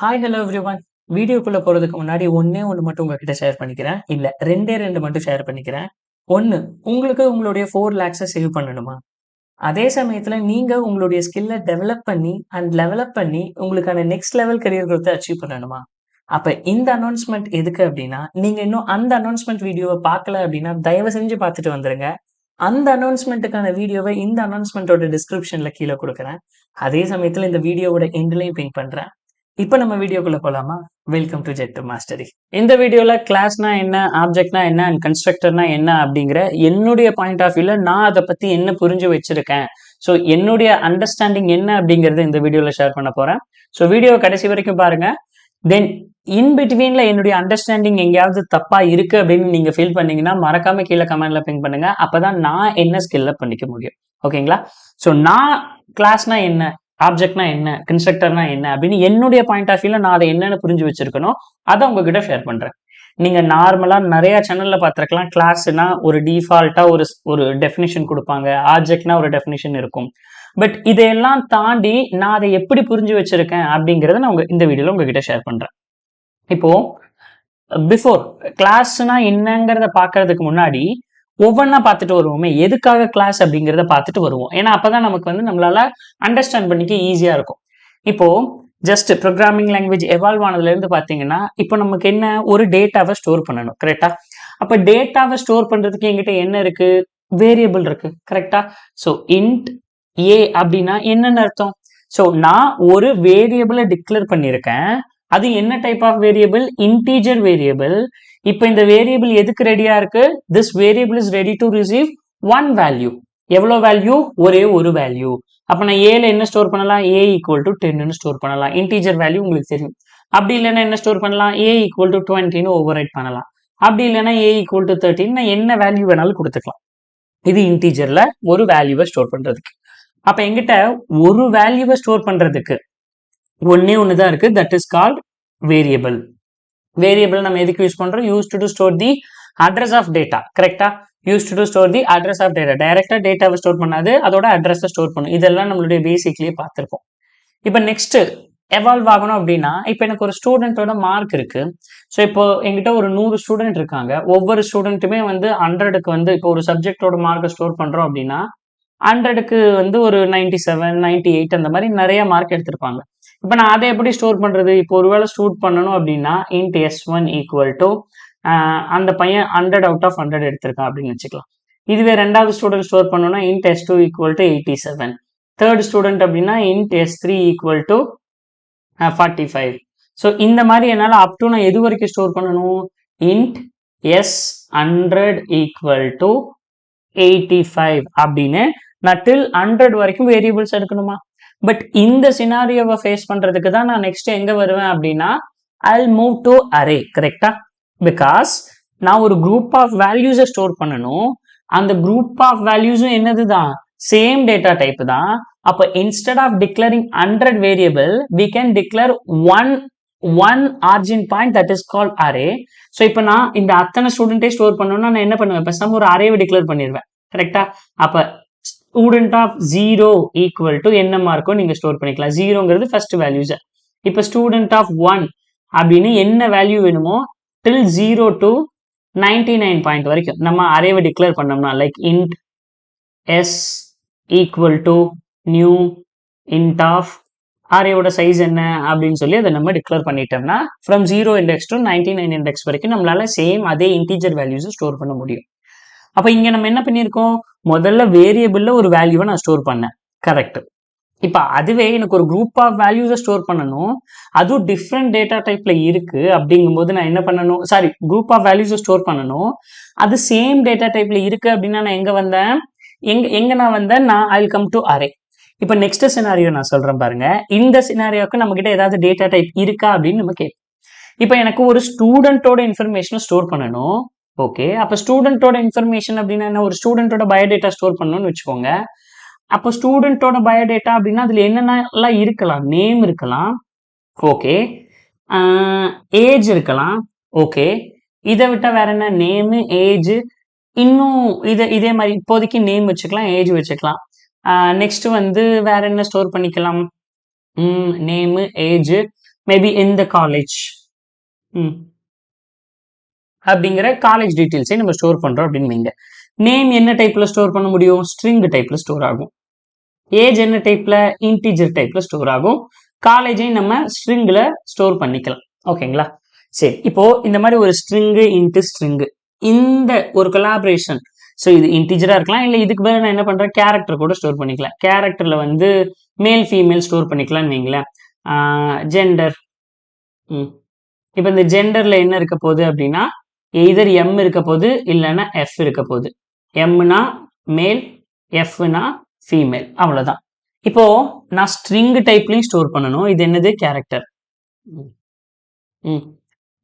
Hi hello everyone. வீடியோக்குள்ள போறதுக்கு முன்னாடி ஒண்ணே ஒன்று மட்டும் உங்ககிட்ட ஷேர் பண்ணிக்கிறேன். இல்ல ரெண்டே ரெண்டு மட்டும் ஷேர் பண்ணிக்கிறேன். ஒன்று, உங்களுக்கு உங்களுடைய 4 lakhs சேவ் பண்ணணுமா? அதே சமயத்துல நீங்க உங்களுடைய ஸ்கில்ல டெவலப் பண்ணி அண்ட் லெவலப் பண்ணி உங்களுக்கான next level career growth achieve பண்ணணுமா? அப்ப இந்த அனௌன்ஸ்மெண்ட் எதுக்கு அப்படின்னா, நீங்க இன்னும் அந்த அனௌன்ஸ்மெண்ட் வீடியோவை பார்க்கல அப்படின்னா தயவு செஞ்சு பார்த்துட்டு வந்துருங்க. அந்த அனௌன்ஸ்மெண்ட்டுக்கான வீடியோவை இந்த அனௌன்ஸ்மெண்ட்டோட டிஸ்கிரிப்ஷன்ல கீழே கொடுக்குறேன். அதே சமயத்துல இந்த வீடியோவோட எண்ட்லையும் பின் பண்றேன். இப்போ நம்ம வீடியோக்குள்ள போலாமா? Welcome to Z to mastery. இந்த வீடியோல கிளாஸ்னா என்ன, ஆப்ஜெக்ட்னா என்ன அண்ட் கன்ஸ்ட்ரக்டர்னா என்ன அப்படிங்கிற என்னுடைய பாயிண்ட் ஆஃப் வியூல நான் அதை பத்தி என்ன புரிஞ்சு வச்சிருக்கேன், ஸோ என்னுடைய அண்டர்ஸ்டாண்டிங் என்ன அப்படிங்கறத இந்த வீடியோல ஷேர் பண்ண போறேன். ஸோ வீடியோ கடைசி வரைக்கும் பாருங்க. தென் இன் பிட்வீன்ல என்னுடைய அண்டர்ஸ்டாண்டிங் எங்கேயாவது தப்பா இருக்கு அப்படின்னு நீங்க ஃபீல் பண்ணீங்கன்னா மறக்காம கீழே கமெண்ட்ல பிங் பண்ணுங்க. அப்பதான் நான் என்ன ஸ்கில்ல பண்ணிக்க முடியும். ஓகேங்களா? ஸோ நான் கிளாஸ்னா என்ன, ஆப்ஜெக்ட்னா என்ன, கன்ஸ்ட்ரக்டர்னா என்ன அப்படின்னு என்னுடைய பாயிண்ட் ஆஃப் வியூல நான் அதை என்னன்னு புரிஞ்சு வச்சிருக்கணும், அதை உங்ககிட்ட ஷேர் பண்றேன். நீங்க நார்மலா நிறைய சேனல்ல பார்த்திருக்கலாம். கிளாஸ்னா ஒரு டிஃபால்ட்டா ஒரு டெஃபினிஷன் கொடுப்பாங்க, ஆப்ஜெக்ட்னா ஒரு டெஃபினிஷன் இருக்கும். பட் இதையெல்லாம் தாண்டி நான் அதை எப்படி புரிஞ்சு வச்சிருக்கேன் அப்படிங்கறத நான் இந்த வீடியோல உங்ககிட்ட ஷேர் பண்றேன். இப்போ பிஃபோர் கிளாஸ்னா என்னங்கிறத பாக்குறதுக்கு முன்னாடி ஒவ்வொன்றா பார்த்துட்டு வருவோமே, எதுக்காக கிளாஸ் அப்படிங்கிறத பார்த்துட்டு வருவோம். ஏன்னா அப்பதான் நமக்கு நம்மளால அண்டர்ஸ்டாண்ட் பண்ணிக்க ஈஸியா இருக்கும். இப்போ ஜஸ்ட் ப்ரோக்ராமிங் லாங்குவேஜ் எவால்வ் ஆனதுல இருந்து பாத்தீங்கன்னா, இப்போ நமக்கு என்ன, ஒரு டேட்டாவை ஸ்டோர் பண்ணணும், கரெக்டா? அப்ப டேட்டாவை ஸ்டோர் பண்றதுக்கு என்கிட்ட என்ன இருக்கு, வேரியபிள் இருக்கு, கரெக்டா? ஸோ இன்ட் ஏ அப்படின்னா என்னன்னு அர்த்தம்? ஸோ நான் ஒரு வேரியபிளை டிக்ளேர் பண்ணியிருக்கேன். அது என்ன type of variable? Integer variable. இப்போ இந்த வேரியபிள் எதுக்கு ரெடியா இருக்கு? This variable is ready to receive one value. எவ்வளவு வேல்யூ? ஒரே ஒரு வேல்யூ. அப்ப நான் ஏல என்ன ஸ்டோர் பண்ணலாம்? ஏ ஈக்குவல் டு 10 ஸ்டோர் பண்ணலாம். இன்டீஜர் வேல்யூ உங்களுக்கு தெரியும். அப்படி இல்லைன்னா என்ன ஸ்டோர் பண்ணலாம்? A equal to 20 overwrite பண்ணலாம். அப்படி இல்லைன்னா ஏ ஈக்குவல் டு 13 நான் என்ன வேல்யூ வேணாலும் கொடுத்துக்கலாம். இது இன்டீஜர்ல ஒரு வேல்யூவை ஸ்டோர் பண்றதுக்கு. அப்ப எங்கிட்ட ஒரு வேல்யூவை ஸ்டோர் பண்றதுக்கு ஒன்னே ஒண்ணுதான் இருக்கு, that is called variable. Variable நம்ம எதுக்கு யூஸ் பண்றோம்? Use to store the address of data, கரெக்டா? Use to store the address of data. டைரக்டா டேட்டாவை ஸ்டோர் பண்ணாது, அதோட அட்ரஸை ஸ்டோர் பண்ணும். இதெல்லாம் நம்மளுடைய பேசிக்லயே பார்த்திருப்போம். இப்போ நெக்ஸ்ட் எவால்வ் ஆகணும் அப்படின்னா, இப்போ எனக்கு ஒரு ஸ்டூடெண்டோட மார்க் இருக்கு. ஸோ இப்போ எங்கிட்ட ஒரு 100 ஸ்டூடெண்ட் இருக்காங்க. ஒவ்வொரு ஸ்டூடெண்ட்டுமே 100க்கு இப்போ ஒரு சப்ஜெக்டோட மார்க்கை ஸ்டோர் பண்றோம் அப்படின்னா 100க்கு ஒரு 97, 98 அந்த மாதிரி நிறைய மார்க் எடுத்திருப்பாங்க. இப்போ நான் அதை எப்படி ஸ்டோர் பண்றது? இப்போ ஒருவேளை ஸ்டோர் பண்ணணும் அப்படின்னா இன்ட் S1 ஈக்குவல் டு அந்த பையன் 100 அவுட் ஆஃப் 100 எடுத்திருக்கான் அப்படின்னு வச்சுக்கலாம். இதுவே ரெண்டாவது ஸ்டூடெண்ட் ஸ்டோர் பண்ணணும்னா int S2 equal to 87. Third student அப்படின்னா int S3 equal to 45. So இந்த மாதிரி என்னால் அப் டு நான் எது வரைக்கும் ஸ்டோர் பண்ணணும்? இன்ட் S100 ஈக்குவல் டு 85 அப்படின்னு நான் டில் 100 வரைக்கும் வேரியபிள்ஸ் எடுக்கணுமா? பட் இந்த சினாரியோவை ஃபேஸ் பண்றதுக்கு தான் நான் நெக்ஸ்ட் எங்க வருவேன் அப்படின்னா I'll move to array, கரெக்டா? பிகாஸ் நான் ஒரு குரூப் ஆஃப் வேல்யூஸை ஸ்டோர் பண்ணணும். அந்த குரூப் ஆஃப் வேல்யூஸும் என்னதுதான்? சேம் டேட்டா டைப் தான். அப்ப instead of declaring 100 variable we can declare one origin point that is called array. So இப்போ நான் இந்த அத்தனை ஸ்டூடெண்டே ஸ்டோர் பண்ணணும்னா நான் என்ன பண்ணுவேன்? பேசாம ஒரு அரேவை டிக்ளேர் பண்ணிடுவேன், கரெக்டா? அப்ப ஸ்டூடெண்ட் ஆஃப் 0 ஈக்குவல் டு என்ன மார்க்கோ நீங்க ஸ்டோர் பண்ணிக்கலாம். 0ங்கிறது ஃபர்ஸ்ட் வேல்யூஸ். இப்போ ஸ்டூடெண்ட் ஆஃப் 1 அப்படின்னு என்ன வேல்யூ வேணுமோ டில் 0 டு 99 பாயிண்ட் வரைக்கும் நம்ம அரேவை டிக்ளேர் பண்ணோம்னா like int s equal to new int of அரேவோட சைஸ் என்ன அப்படின்னு சொல்லி அதை நம்ம டிக்ளேர் பண்ணிட்டோம்னா ஃப்ரம் 0 இண்டெக்ஸ் டு 99 இண்டெக்ஸ் வரைக்கும் நம்மளால சேம் அதே இன்டீஜர் வேல்யூஸ் ஸ்டோர் பண்ண முடியும். அப்ப இங்க நம்ம என்ன பண்ணியிருக்கோம்? முதல்ல வேரியபிள்ல ஒரு வேல்யூவை நான் ஸ்டோர் பண்ணேன், கரெக்ட்? இப்ப அதுவே எனக்கு ஒரு குரூப் ஆஃப் வேல்யூஸை ஸ்டோர் பண்ணணும், அதுவும் டிஃப்ரெண்ட் டேட்டா டைப்ல இருக்கு அப்படிங்கும்போது நான் என்ன பண்ணணும்? சாரி, குரூப் ஆஃப் வேல்யூஸை ஸ்டோர் பண்ணணும், அது சேம் டேட்டா டைப்ல இருக்கு அப்படின்னா நான் எங்க வந்தேன்? நான் வந்தேன், நான் I will come to array. இப்ப நெக்ஸ்ட் சினாரியோ நான் சொல்றேன் பாருங்க. இந்த சினாரியோக்கு நம்ம கிட்ட ஏதாவது டேட்டா டைப் இருக்கா அப்படின்னு நம்ம கேட்போம். இப்ப எனக்கு ஒரு ஸ்டூடெண்டோட இன்ஃபர்மேஷனை ஸ்டோர் பண்ணணும். ஓகே, அப்ப ஸ்டூடெண்டோட இன்ஃபர்மேஷன் அப்படின்னா என்ன? ஒரு ஸ்டூடெண்டோட பயோடேட்டா ஸ்டோர் பண்ணணும்னு வச்சுக்கோங்க. அப்போ ஸ்டூடெண்டோட பயோடேட்டா அப்படின்னா அதுல என்னென்னலாம் இருக்கலாம்? நேம் இருக்கலாம், ஓகே, ஏஜ் இருக்கலாம், ஓகே. இதை விட்டா வேற என்ன? நேமு, ஏஜ், இன்னும் இதே மாதிரி இப்போதைக்கு நேம் வச்சுக்கலாம், ஏஜ் வச்சுக்கலாம். நெக்ஸ்ட் வேற என்ன ஸ்டோர் பண்ணிக்கலாம்? நேமு, ஏஜ், மேபி எந்த காலேஜ் அப்படிங்கிற காலேஜ் டீட்டெயில்ஸை நம்ம ஸ்டோர் பண்றோம் அப்படின்னு வைங்க. நேம் என்ன டைப்ல ஸ்டோர் பண்ண முடியும்? ஸ்ட்ரிங் டைப்ல ஸ்டோர் ஆகும். ஏஜ் என்ன டைப்ல? இன்டிஜர் டைப்ல ஸ்டோர் ஆகும். காலேஜையும் நம்ம ஸ்ட்ரிங்ல ஸ்டோர் பண்ணிக்கலாம். ஓகேங்களா? சரி, இப்போ இந்த மாதிரி ஒரு ஸ்ட்ரிங் இன்ட்டு ஸ்ட்ரிங், இந்த ஒரு கொலாபரேஷன். ஸோ இது இன்டிஜரா இருக்கலாம், இல்லை இதுக்கு பதில் நான் என்ன பண்றேன், கேரக்டர் கூட ஸ்டோர் பண்ணிக்கலாம். கேரக்டர்ல வந்து மேல் ஃபீமேல் ஸ்டோர் பண்ணிக்கலாம்னு வைங்களேன். ஜெண்டர். இப்போ இந்த ஜெண்டர்ல என்ன இருக்க போகுது அப்படின்னா, எய்தர் எம் இருக்க போகுது இல்லைன்னா எஃப் இருக்க போகுது. எம்னா மேல், எஃப்னா ஃபீமேல், அவ்வளவுதான். இப்போ நான் ஸ்ட்ரிங் டைப்லயும் ஸ்டோர் பண்ணணும். இது என்னது? கேரக்டர்.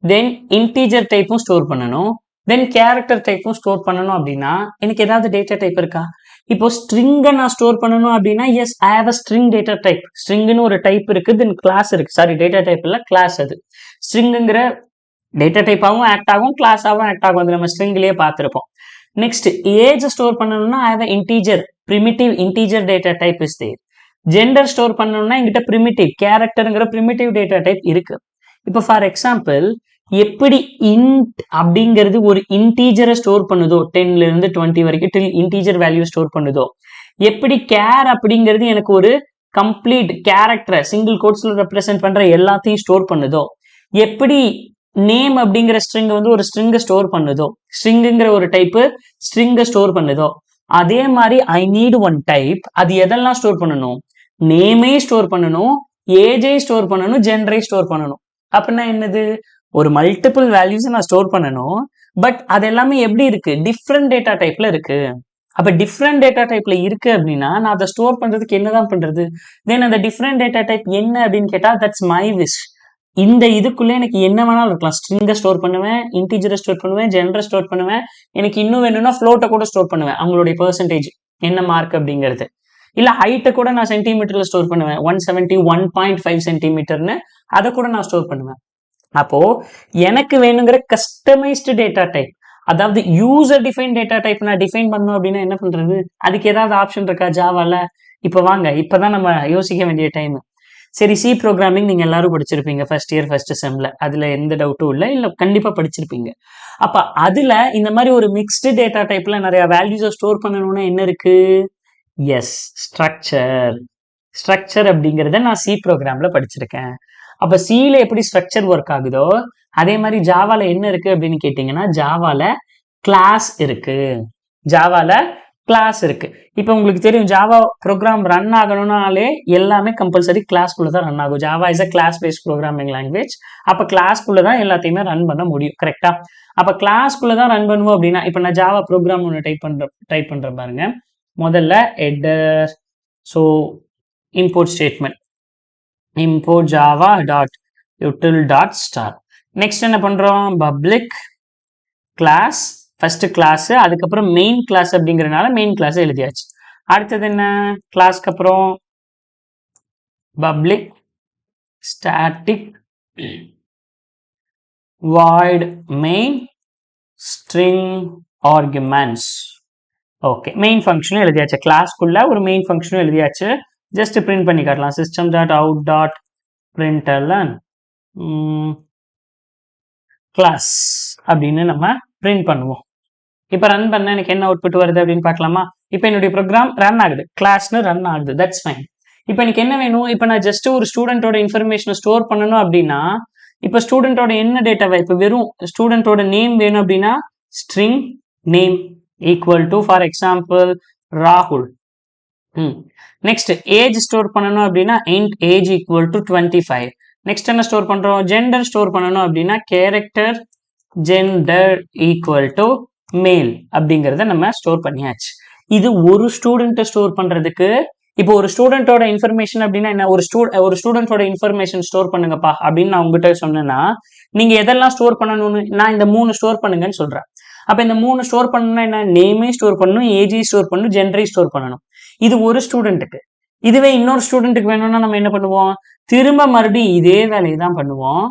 தென் இன்டீஜர் டைப்பும் ஸ்டோர் பண்ணணும். தென் கேரக்டர் டைப்பும் ஸ்டோர் பண்ணணும். அப்படின்னா எனக்கு ஏதாவது டேட்டா டைப் இருக்கா? இப்போ ஸ்ட்ரிங்கை நான் ஸ்டோர் பண்ணணும் அப்படின்னா, yes, I have a string data type. ஸ்ட்ரிங்னு ஒரு டைப் இருக்கு, தென் கிளாஸ் இருக்கு. சாரி, டேட்டா டைப் இல்ல, கிளாஸ். அது ஸ்ட்ரிங்குங்கிற டேட்டா டைப்பாகவும் ஆக்ட் ஆகும், கிளாஸாகவும் ஆக்ட் ஆகும். அது நம்ம ஸ்ட்ரிங்லேயே பார்த்துருப்போம். நெக்ஸ்ட், ஏஜ் ஸ்டோர் பண்ணணும்னா I have integer, primitive integer data type is there. Gender store பண்ணணும்னா எங்கிட்ட பிரிமிட்டிவ் கேரக்டருங்கிற பிரிமிட்டிவ் டேட்டா டைப் இருக்கு. இப்போ ஃபார் எக்ஸாம்பிள், எப்படி இன்ட் அப்படிங்கிறது ஒரு இன்டீஜரை ஸ்டோர் பண்ணுதோ, 10ல இருந்து 20 வரைக்கும் டில் இன்டீஜர் வேல்யூ ஸ்டோர் பண்ணுதோ, எப்படி கேர் அப்படிங்கிறது எனக்கு ஒரு கம்ப்ளீட் கேரக்டரை சிங்கிள் கோட்ஸ்ல ரெப்ரசென்ட் பண்ற எல்லாத்தையும் ஸ்டோர் பண்ணுதோ, எப்படி நேம் அப்படிங்கிற ஸ்ட்ரிங் வந்து ஒரு ஸ்ட்ரிங்கை ஸ்டோர் பண்ணுதோ, ஸ்ட்ரிங்குங்கிற ஒரு டைப்பு ஸ்ட்ரிங்கை ஸ்டோர் பண்ணுதோ, அதே மாதிரி ஐ நீட் ஒன் டைப். அது எதெல்லாம் ஸ்டோர் பண்ணணும்? நேமே ஸ்டோர் பண்ணணும், ஏஜை ஸ்டோர் பண்ணணும், ஜெண்டரை ஸ்டோர் பண்ணணும். அப்படின்னா என்னது? ஒரு மல்டிபிள் வேல்யூஸ் நான் ஸ்டோர் பண்ணணும். பட் அது எல்லாமே எப்படி இருக்கு? டிஃப்ரெண்ட் டேட்டா டைப்ல இருக்கு. அப்ப டிஃப்ரெண்ட் டேட்டா டைப்ல இருக்கு அப்படின்னா நான் அதை ஸ்டோர் பண்றதுக்கு என்னதான் பண்றது? தென் அந்த டிஃப்ரெண்ட் டேட்டா டைப் என்ன அப்படின்னு கேட்டா, தட்ஸ் மை விஷ். இந்த இதுக்குள்ள எனக்கு என்ன வேணாலும் இருக்கலாம். ஸ்ட்ரிங்கை ஸ்டோர் பண்ணுவேன், இன்டீஜரை ஸ்டோர் பண்ணுவேன், ஜெண்டரை ஸ்டோர் பண்ணுவேன். எனக்கு இன்னும் வேணும்னா ஃப்ளோட்டை கூட ஸ்டோர் பண்ணுவேன், அவங்களுடைய பெர்சன்டேஜ் என்ன மார்க் அப்படிங்கிறது. இல்ல ஹைட்டை கூட நான் சென்டிமீட்டர்ல ஸ்டோர் பண்ணுவேன். 171.5 சென்டிமீட்டர்னு அதை கூட நான் ஸ்டோர் பண்ணுவேன். அப்போ எனக்கு வேணுங்கிற கஸ்டமைஸ்டு டேட்டா டைப், அதாவது யூசர் டிஃபைன் டேட்டா டைப் நான் டிஃபைன் பண்ணணும் அப்படின்னா என்ன பண்றது? அதுக்கு ஏதாவது ஆப்ஷன் இருக்கா ஜாவால? இப்ப வாங்க, இப்பதான் நம்ம யோசிக்க வேண்டிய டைம். சரி, சி ப்ரோக்ராமிங் நீங்க எல்லாரும் படிச்சிருப்பீங்க ஃபர்ஸ்ட் இயர் ஃபர்ஸ்ட் செம்ல, அதுல எந்த டவுட்டும் இல்ல கண்டிப்பா படிச்சிருப்பீங்க. அப்ப அதுல இந்த மாதிரி ஒரு மிக்ஸ்டு டேட்டா டைப்ல நிறைய வேல்யூஸை ஸ்டோர் பண்ணணும்னா என்ன இருக்கு? S, structure. ஸ்ட்ரக்சர் அப்படிங்கிறத நான் சி ப்ரோக்ராம்ல படிச்சிருக்கேன். அப்ப சில எப்படி ஸ்ட்ரக்சர் ஒர்க் ஆகுதோ அதே மாதிரி ஜாவால என்ன இருக்கு அப்படின்னு கேட்டீங்கன்னா, ஜாவால கிளாஸ் இருக்கு. ஜாவால கிளாஸ் இருக்கு. இப்ப உங்களுக்கு தெரியும், ஜாவா ப்ரோக்ராம் ரன் ஆகணும்னாலே எல்லாமே கம்பல்சரி கிளாஸ்க்குள்ள தான் ரன் ஆகும். Java is a class based programming language. அப்ப கிளாஸ்க்குள்ள தான் எல்லாத்தையுமே ரன் பண்ண முடியும். கரெக்டா? அப்ப கிளாஸ்க்குள்ள தான் ரன் பண்ணுவோம் அப்படின்னா, இப்ப நான் ஜாவா ப்ரோக்ராம் ஒன்று டைப் பண்றேன் பாருங்க. முதல்ல header, so import statement, import java.util.star. Next என்ன பண்றோம்? பப்ளிக் கிளாஸ், ஃபர்ஸ்ட் கிளாஸ், அதுக்கப்புறம் மெயின் கிளாஸ் அப்படிங்கறதுனால மெயின் கிளாஸ் எழுதியாச்சு. அடுத்தது என்ன? கிளாஸ்க்கு அப்புறம் public static void main string arguments. Okay, main ஃபங்க்ஷனும் எழுதியாச்சு. கிளாஸ்க்குள்ள ஒரு மெயின் ஃபங்க்ஷனும் எழுதியாச்சு. ஜஸ்ட் பிரிண்ட் பண்ணி காட்டலாம். system.out.println கிளாஸ் அப்படின்னு நம்ம பிரிண்ட் பண்ணுவோம். இப்போ ரன் பண்ண எனக்கு என்ன அவுட்புட் வருது அப்படின்னு பார்க்கலாமா? இப்போ என்னுடைய ப்ரோக்ராம் ரன் ஆகுது, கிளாஸ்னு ரன் ஆகுது, தட்ஸ் ஃபைன். இப்போ எனக்கு என்ன வேணும்? இப்போ நான் ஜஸ்ட் ஒரு ஸ்டூடெண்டோட இன்ஃபர்மேஷனை ஸ்டோர் பண்ணணும் அப்படின்னா, இப்போ ஸ்டூடெண்டோட என்ன டேட்டாவை, இப்போ வெறும் ஸ்டூடெண்டோட நேம் வேணும் அப்படின்னா string name equal to for example ராகுல். நெக்ஸ்ட் ஏஜ் ஸ்டோர் பண்ணணும் அப்படின்னா int age equal to 25. Next என்ன ஸ்டோர் பண்றோம்? ஜெண்டர் ஸ்டோர் பண்ணணும் அப்படின்னா கேரக்டர் ஜெண்டர் ஈக்குவல் டு மேல் அப்படிங்கிறத நம்ம ஸ்டோர் பண்ணியாச்சு. இது ஒரு ஸ்டூடெண்ட்டை ஸ்டோர் பண்றதுக்கு. இப்போ ஒரு ஸ்டூடெண்டோட இன்ஃபர்மேஷன் அப்படின்னா என்ன? ஒரு ஸ்டூடெண்டோட இன்ஃபர்மேஷன் ஸ்டோர் பண்ணுங்கப்பா அப்படின்னு நான் உங்ககிட்ட சொன்னேன்னா, நீங்க எதெல்லாம் ஸ்டோர் பண்ணணும்னு நான் இந்த 3 ஸ்டோர் பண்ணுங்கன்னு சொல்றேன். அப்ப இந்த 3 ஸ்டோர் பண்ணணும்னா என்ன? நேமே ஸ்டோர் பண்ணணும், ஏஜி ஸ்டோர் பண்ணணும், ஜெண்டரை ஸ்டோர் பண்ணணும். இது ஒரு ஸ்டூடெண்ட்டுக்கு. இதுவே இன்னொரு ஸ்டூடெண்ட்டுக்கு வேணும்னா நம்ம என்ன பண்ணுவோம்? திரும்ப மறுபடியும் இதே வேலையை தான் பண்ணுவோம்.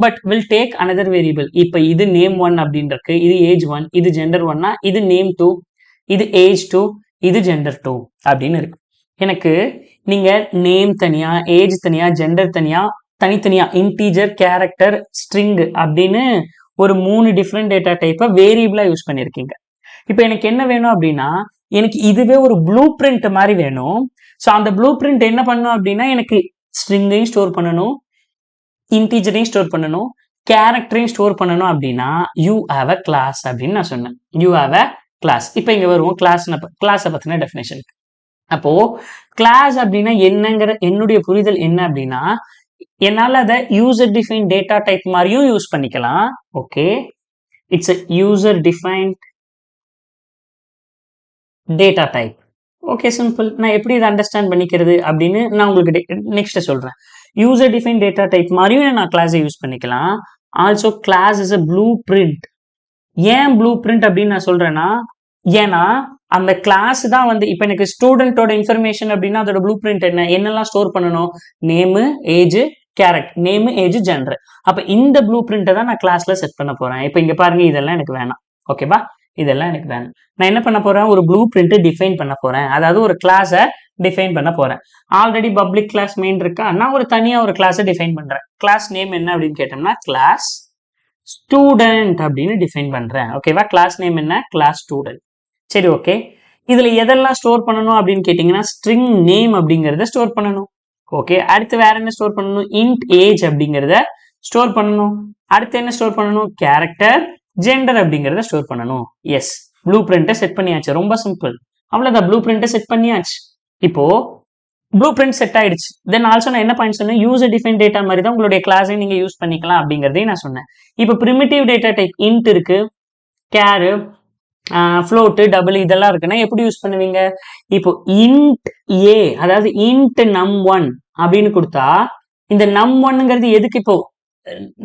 But will take another variable. இப்ப இது நேம் 1 அப்படின்னு இருக்கு, இது ஏஜ் 1, இது ஜெண்டர் 1னா இது நேம் 2, இது ஏஜ் 2, இது ஜெண்டர் 2 அப்படின்னு இருக்கு. எனக்கு நீங்க நேம் தனியா, ஏஜ் தனியா, ஜெண்டர் தனியா, தனித்தனியா இன்டீஜர், கேரக்டர், ஸ்ட்ரிங் அப்படின்னு ஒரு 3 டிஃப்ரெண்ட் டேட்டா டைப்பை வேரியபிளா யூஸ் பண்ணியிருக்கீங்க. இப்போ எனக்கு என்ன வேணும் அப்படின்னா, எனக்கு இதுவே ஒரு ப்ளூ பிரிண்ட் மாதிரி வேணும். ஸோ அந்த ப்ளூ பிரிண்ட் என்ன பண்ணணும் அப்படின்னா, எனக்கு ஸ்ட்ரிங்கையும் ஸ்டோர் பண்ணணும், இன்டீஜரையும் ஸ்டோர் பண்ணணும், கேரக்டரையும் ஸ்டோர் பண்ணணும் அப்படின்னா யூ ஹாவ் அ கிளாஸ் அப்படின்னு நான் சொன்னேன். You have a class. இப்போ இங்க வருவோம் கிளாஸை பத்தின டெஃபினேஷன். அப்போ கிளாஸ் அப்படின்னா என்னங்கிற என்னுடைய புரிதல் என்ன அப்படின்னா, என்னால அதை யூசர் டிஃபைன் டேட்டா டைப் மாதிரியும் யூஸ் பண்ணிக்கலாம். Okay, it's user defined data type. Okay, simple. நான் எப்படி இதை அண்டர்ஸ்டாண்ட் பண்ணிக்கிறது அப்படின்னு நான் உங்களுக்கு நெக்ஸ்ட் சொல்றேன். யூசர் டிஃபைன் டேட்டா டைப் மாதிரியும் நான் கிளாஸை யூஸ் பண்ணிக்கலாம். Also class is a blueprint. ஏன் ப்ளூ பிரிண்ட் அப்படின்னு நான் சொல்றேன்னா, ஏன்னா அந்த கிளாஸ் தான் வந்து இப்போ எனக்கு ஸ்டூடெண்டோட இன்ஃபர்மேஷன் அப்படின்னா அதோட ப்ளூ பிரிண்ட் என்னெல்லாம் ஸ்டோர் பண்ணணும்? Name, age, character. Name, age, gender. அப்போ இந்த ப்ளூ பிரிண்ட்டை தான் நான் கிளாஸ்ல செட் பண்ண போறேன். இப்போ இங்க பாருங்க, இதெல்லாம் எனக்கு வேணாம். ஓகேவா? இதெல்லாம் எனக்கு வேணும். நான் என்ன பண்ண போறேன்? ஒரு ப்ளூ பிரிண்ட் டிஃபைன் பண்ண போறேன். அதாவது ஒரு கிளாஸை டிஃபைன் பண்ண போறேன். ஆல்ரெடி பப்ளிக் கிளாஸ் மெயின் இருக்கா, நான் ஒரு தனியா ஒரு கிளாஸை டிஃபைன் பண்றேன். கிளாஸ் நேம் என்ன அப்படின்னு கேட்டோம்னா கிளாஸ் ஸ்டூடெண்ட் அப்படின்னு டிஃபைன் பண்றேன். ஓகேவா? கிளாஸ் நேம் என்ன? Class student. சரி, ஓகே. இதுல எதெல்லாம் ஸ்டோர் பண்ணணும் அப்படின்னு கேட்டீங்கன்னா, ஸ்ட்ரிங் நேம் அப்படிங்கறத ஸ்டோர் பண்ணணும். ஓகே, அடுத்து வேற என்ன ஸ்டோர் பண்ணணும்? இன்ட் ஏஜ் அப்படிங்கறத ஸ்டோர் பண்ணணும். அடுத்து என்ன ஸ்டோர் பண்ணணும்? கேரக்டர், ஜெண்டர் அப்படிங்கறத ஸ்டோர் பண்ணணும். எஸ், ப்ளூ பிரிண்ட்டை செட் பண்ணியாச்சு. ரொம்ப சிம்பிள். அவ்வளவுதான், ப்ளூ பிரிண்ட்டை செட் பண்ணியாச்சு. இப்போ ப்ளூ பிரிண்ட் செட் ஆயிடுச்சு. தென் ஆல்சோ நான் என்ன பாயிண்ட் சொன்னேன்? யூசர் டிஃபைன் டேட்டா மாதிரி தான் உங்களுடைய கிளாஸை நீங்க யூஸ் பண்ணிக்கலாம் அப்படிங்கறதையும் நான் சொன்னேன். இப்போ பிரிமிட்டிவ் டேட்டா டைப் இன்ட் இருக்கு, கேரு, ஃப்ளோட்டு, டபுள் இதெல்லாம் இருக்குன்னா எப்படி யூஸ் பண்ணுவீங்க? இப்போ இன்ட் ஏ, அதாவது இன்ட் num1 அப்படின்னு கொடுத்தா இந்த num1ங்கிறது எதுக்கு? இப்போ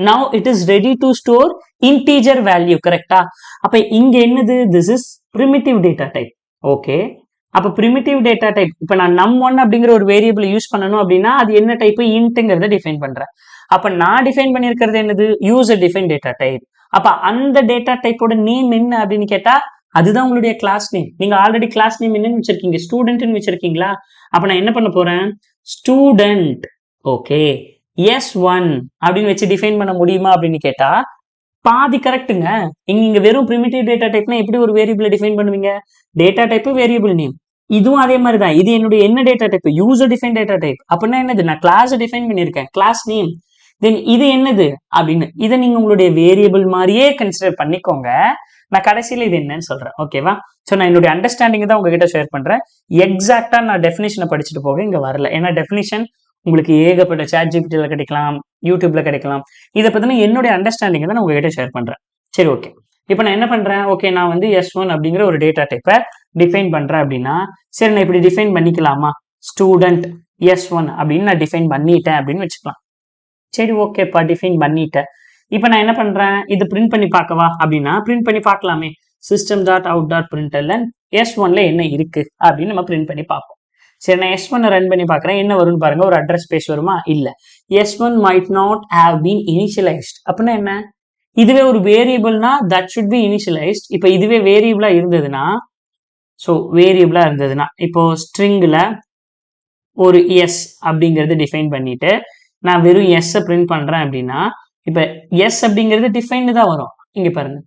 now it is ready to store integer value, கரெக்டா? அப்ப இங்க என்னது? this is primitive data type. Okay, அப்ப primitive data type இப்ப நான் num1 அப்படிங்கிற ஒரு வேரியபிள் யூஸ் பண்ணணும் அப்படின்னா அது என்ன டைப்? இன்ட்ங்கிறத டிஃபைன் பண்றேன். அப்ப நான் டிஃபைன் பண்ணிருக்கிறது என்னது? User define data type. அப்ப அந்த டேட்டா டைப்போட நேம் என்ன அப்படின்னு கேட்டா அதுதான் உங்களுடைய கிளாஸ் நேம். நீங்க ஆல்ரெடி கிளாஸ் நேம் என்னன்னு வச்சிருக்கீங்க? ஸ்டூடெண்ட்னு வச்சிருக்கீங்களா? அப்ப நான் என்ன பண்ண போறேன்? ஸ்டூடெண்ட். ஓகே, S1 அப்படின்னு வச்சு டிஃபைன் பண்ண முடியுமா அப்படின்னு கேட்டா பாதி கரெக்டுங்க. இங்க வெறும் பிரிமிட்டிவ் டேட்டா டைப்னா எப்படி ஒரு வேரியபிளை டிஃபைன் பண்ணுவீங்க? Data type, variable name. இதுவும் அதே மாதிரி தான். இது என்னுடைய என்ன data type? User define data type. அப்படின்னா என்னது? நான் கிளாஸ் டிஃபைன் பண்ணிருக்கேன், கிளாஸ் நேம். தென் இது என்னது அப்படின்னு இதை நீங்க உங்களுடைய வேரியபிள் மாதிரியே கன்சிடர் பண்ணிக்கோங்க. நான் கடைசியில் இது என்னன்னு சொல்றேன். ஓகேவா? ஸோ நான் என்னுடைய அண்டர்ஸ்டாண்டிங் தான் உங்ககிட்ட ஷேர் பண்றேன். எக்ஸாக்டா நான் டெஃபினிஷனை படிச்சுட்டு போக இங்க வரல. ஏன்னா டெஃபினிஷன் உங்களுக்கு ஏகப்பட்ட ChatGPTல கிடைக்கலாம், யூடியூப்ல கிடைக்கலாம். இதை பத்தின என்னுடைய அண்டர்ஸ்டாண்டிங் தான் நான் உங்ககிட்ட ஷேர் பண்றேன். சரி, ஓகே. இப்போ நான் என்ன பண்றேன்? ஓகே, நான் வந்து S1 அப்படிங்கிற ஒரு டேட்டா டைப்பை டிஃபைன் பண்றேன் அப்படின்னா, சரி நான் இப்படி டிஃபைன் பண்ணிக்கலாமா? ஸ்டூடெண்ட் S1 அப்படின்னு நான் டிஃபைன் பண்ணிட்டேன் அப்படின்னு வச்சுக்கலாம். சரி, ஓகேப்பா, டிஃபைன் பண்ணிட்டேன். இப்போ நான் என்ன பண்றேன்? இது பிரிண்ட் பண்ணி பார்க்கவா அப்படின்னா பிரிண்ட் பண்ணி பார்க்கலாமே. system.out.println S1ல என்ன இருக்கு அப்படின்னு நம்ம பிரிண்ட் பண்ணி பார்ப்போம். சரி, நான் S1 ரன் பண்ணி பார்க்குறேன். என்ன வரும்னு பாருங்க. ஒரு அட்ரஸ் ஸ்பேஸ் வருமா? இல்ல. S1 might not have been initialized. அப்படின்னா என்ன? இதுவே ஒரு வேரியபிள்னா தட் should be initialized. இப்போ இதுவே வேரியபிளா இருந்ததுன்னா, ஸோ வேரியபிளா இருந்ததுன்னா இப்போ ஸ்ட்ரிங்ல ஒரு எஸ் அப்படிங்கிறது டிஃபைன் பண்ணிட்டு நான் வெறும் எஸ் பிரிண்ட் பண்றேன் அப்படின்னா, இப்ப எஸ் அப்படிங்கிறது டிஃபைன்டு தான் வரும். இங்க பாருங்க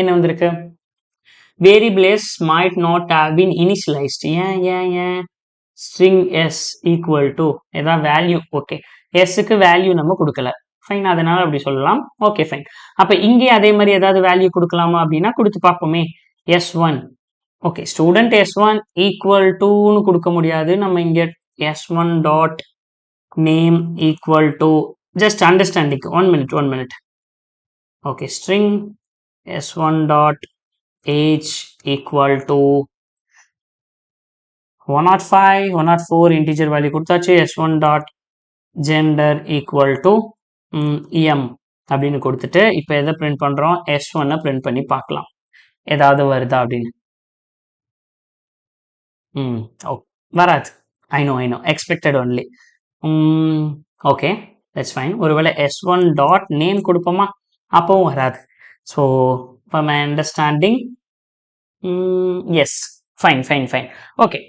என்ன வந்திருக்கு? Variable S might not have been initialized. ஏன் ஸ்ட்ரிங் எஸ் ஈக்குவல் டு ஏதாவது வேல்யூ. ஓகே, எஸ்க்கு வேல்யூ நம்ம கொடுக்கல, ஃபைன், அதனால அப்படி சொல்லலாம். Okay, fine. அப்ப இங்கே அதே மாதிரி ஏதாவது வேல்யூ கொடுக்கலாமா அப்படின்னா கொடுத்து பார்ப்போமே. S1, okay, student S1 equal டுன்னு கொடுக்க முடியாது. நம்ம இங்க S1 dot name equal to just understanding. 1 minute. Okay, string S1 dot age equal to 105, 104 integer value கொடுத்தாச்சு. S1 dot gender equal to M அப்படின்னு கொடுத்துட்டு இப்போ எதை பிரிண்ட் பண்றோம்? S1 பிரிண்ட் பண்ணி பார்க்கலாம் ஏதாவது வருதா அப்படின்னு. வராது. I know expected only. Okay, that's fine. ஒருவேளை S1 dot name கொடுப்போமா? அப்பவும் வராது. So for my understanding, yes, fine. Okay,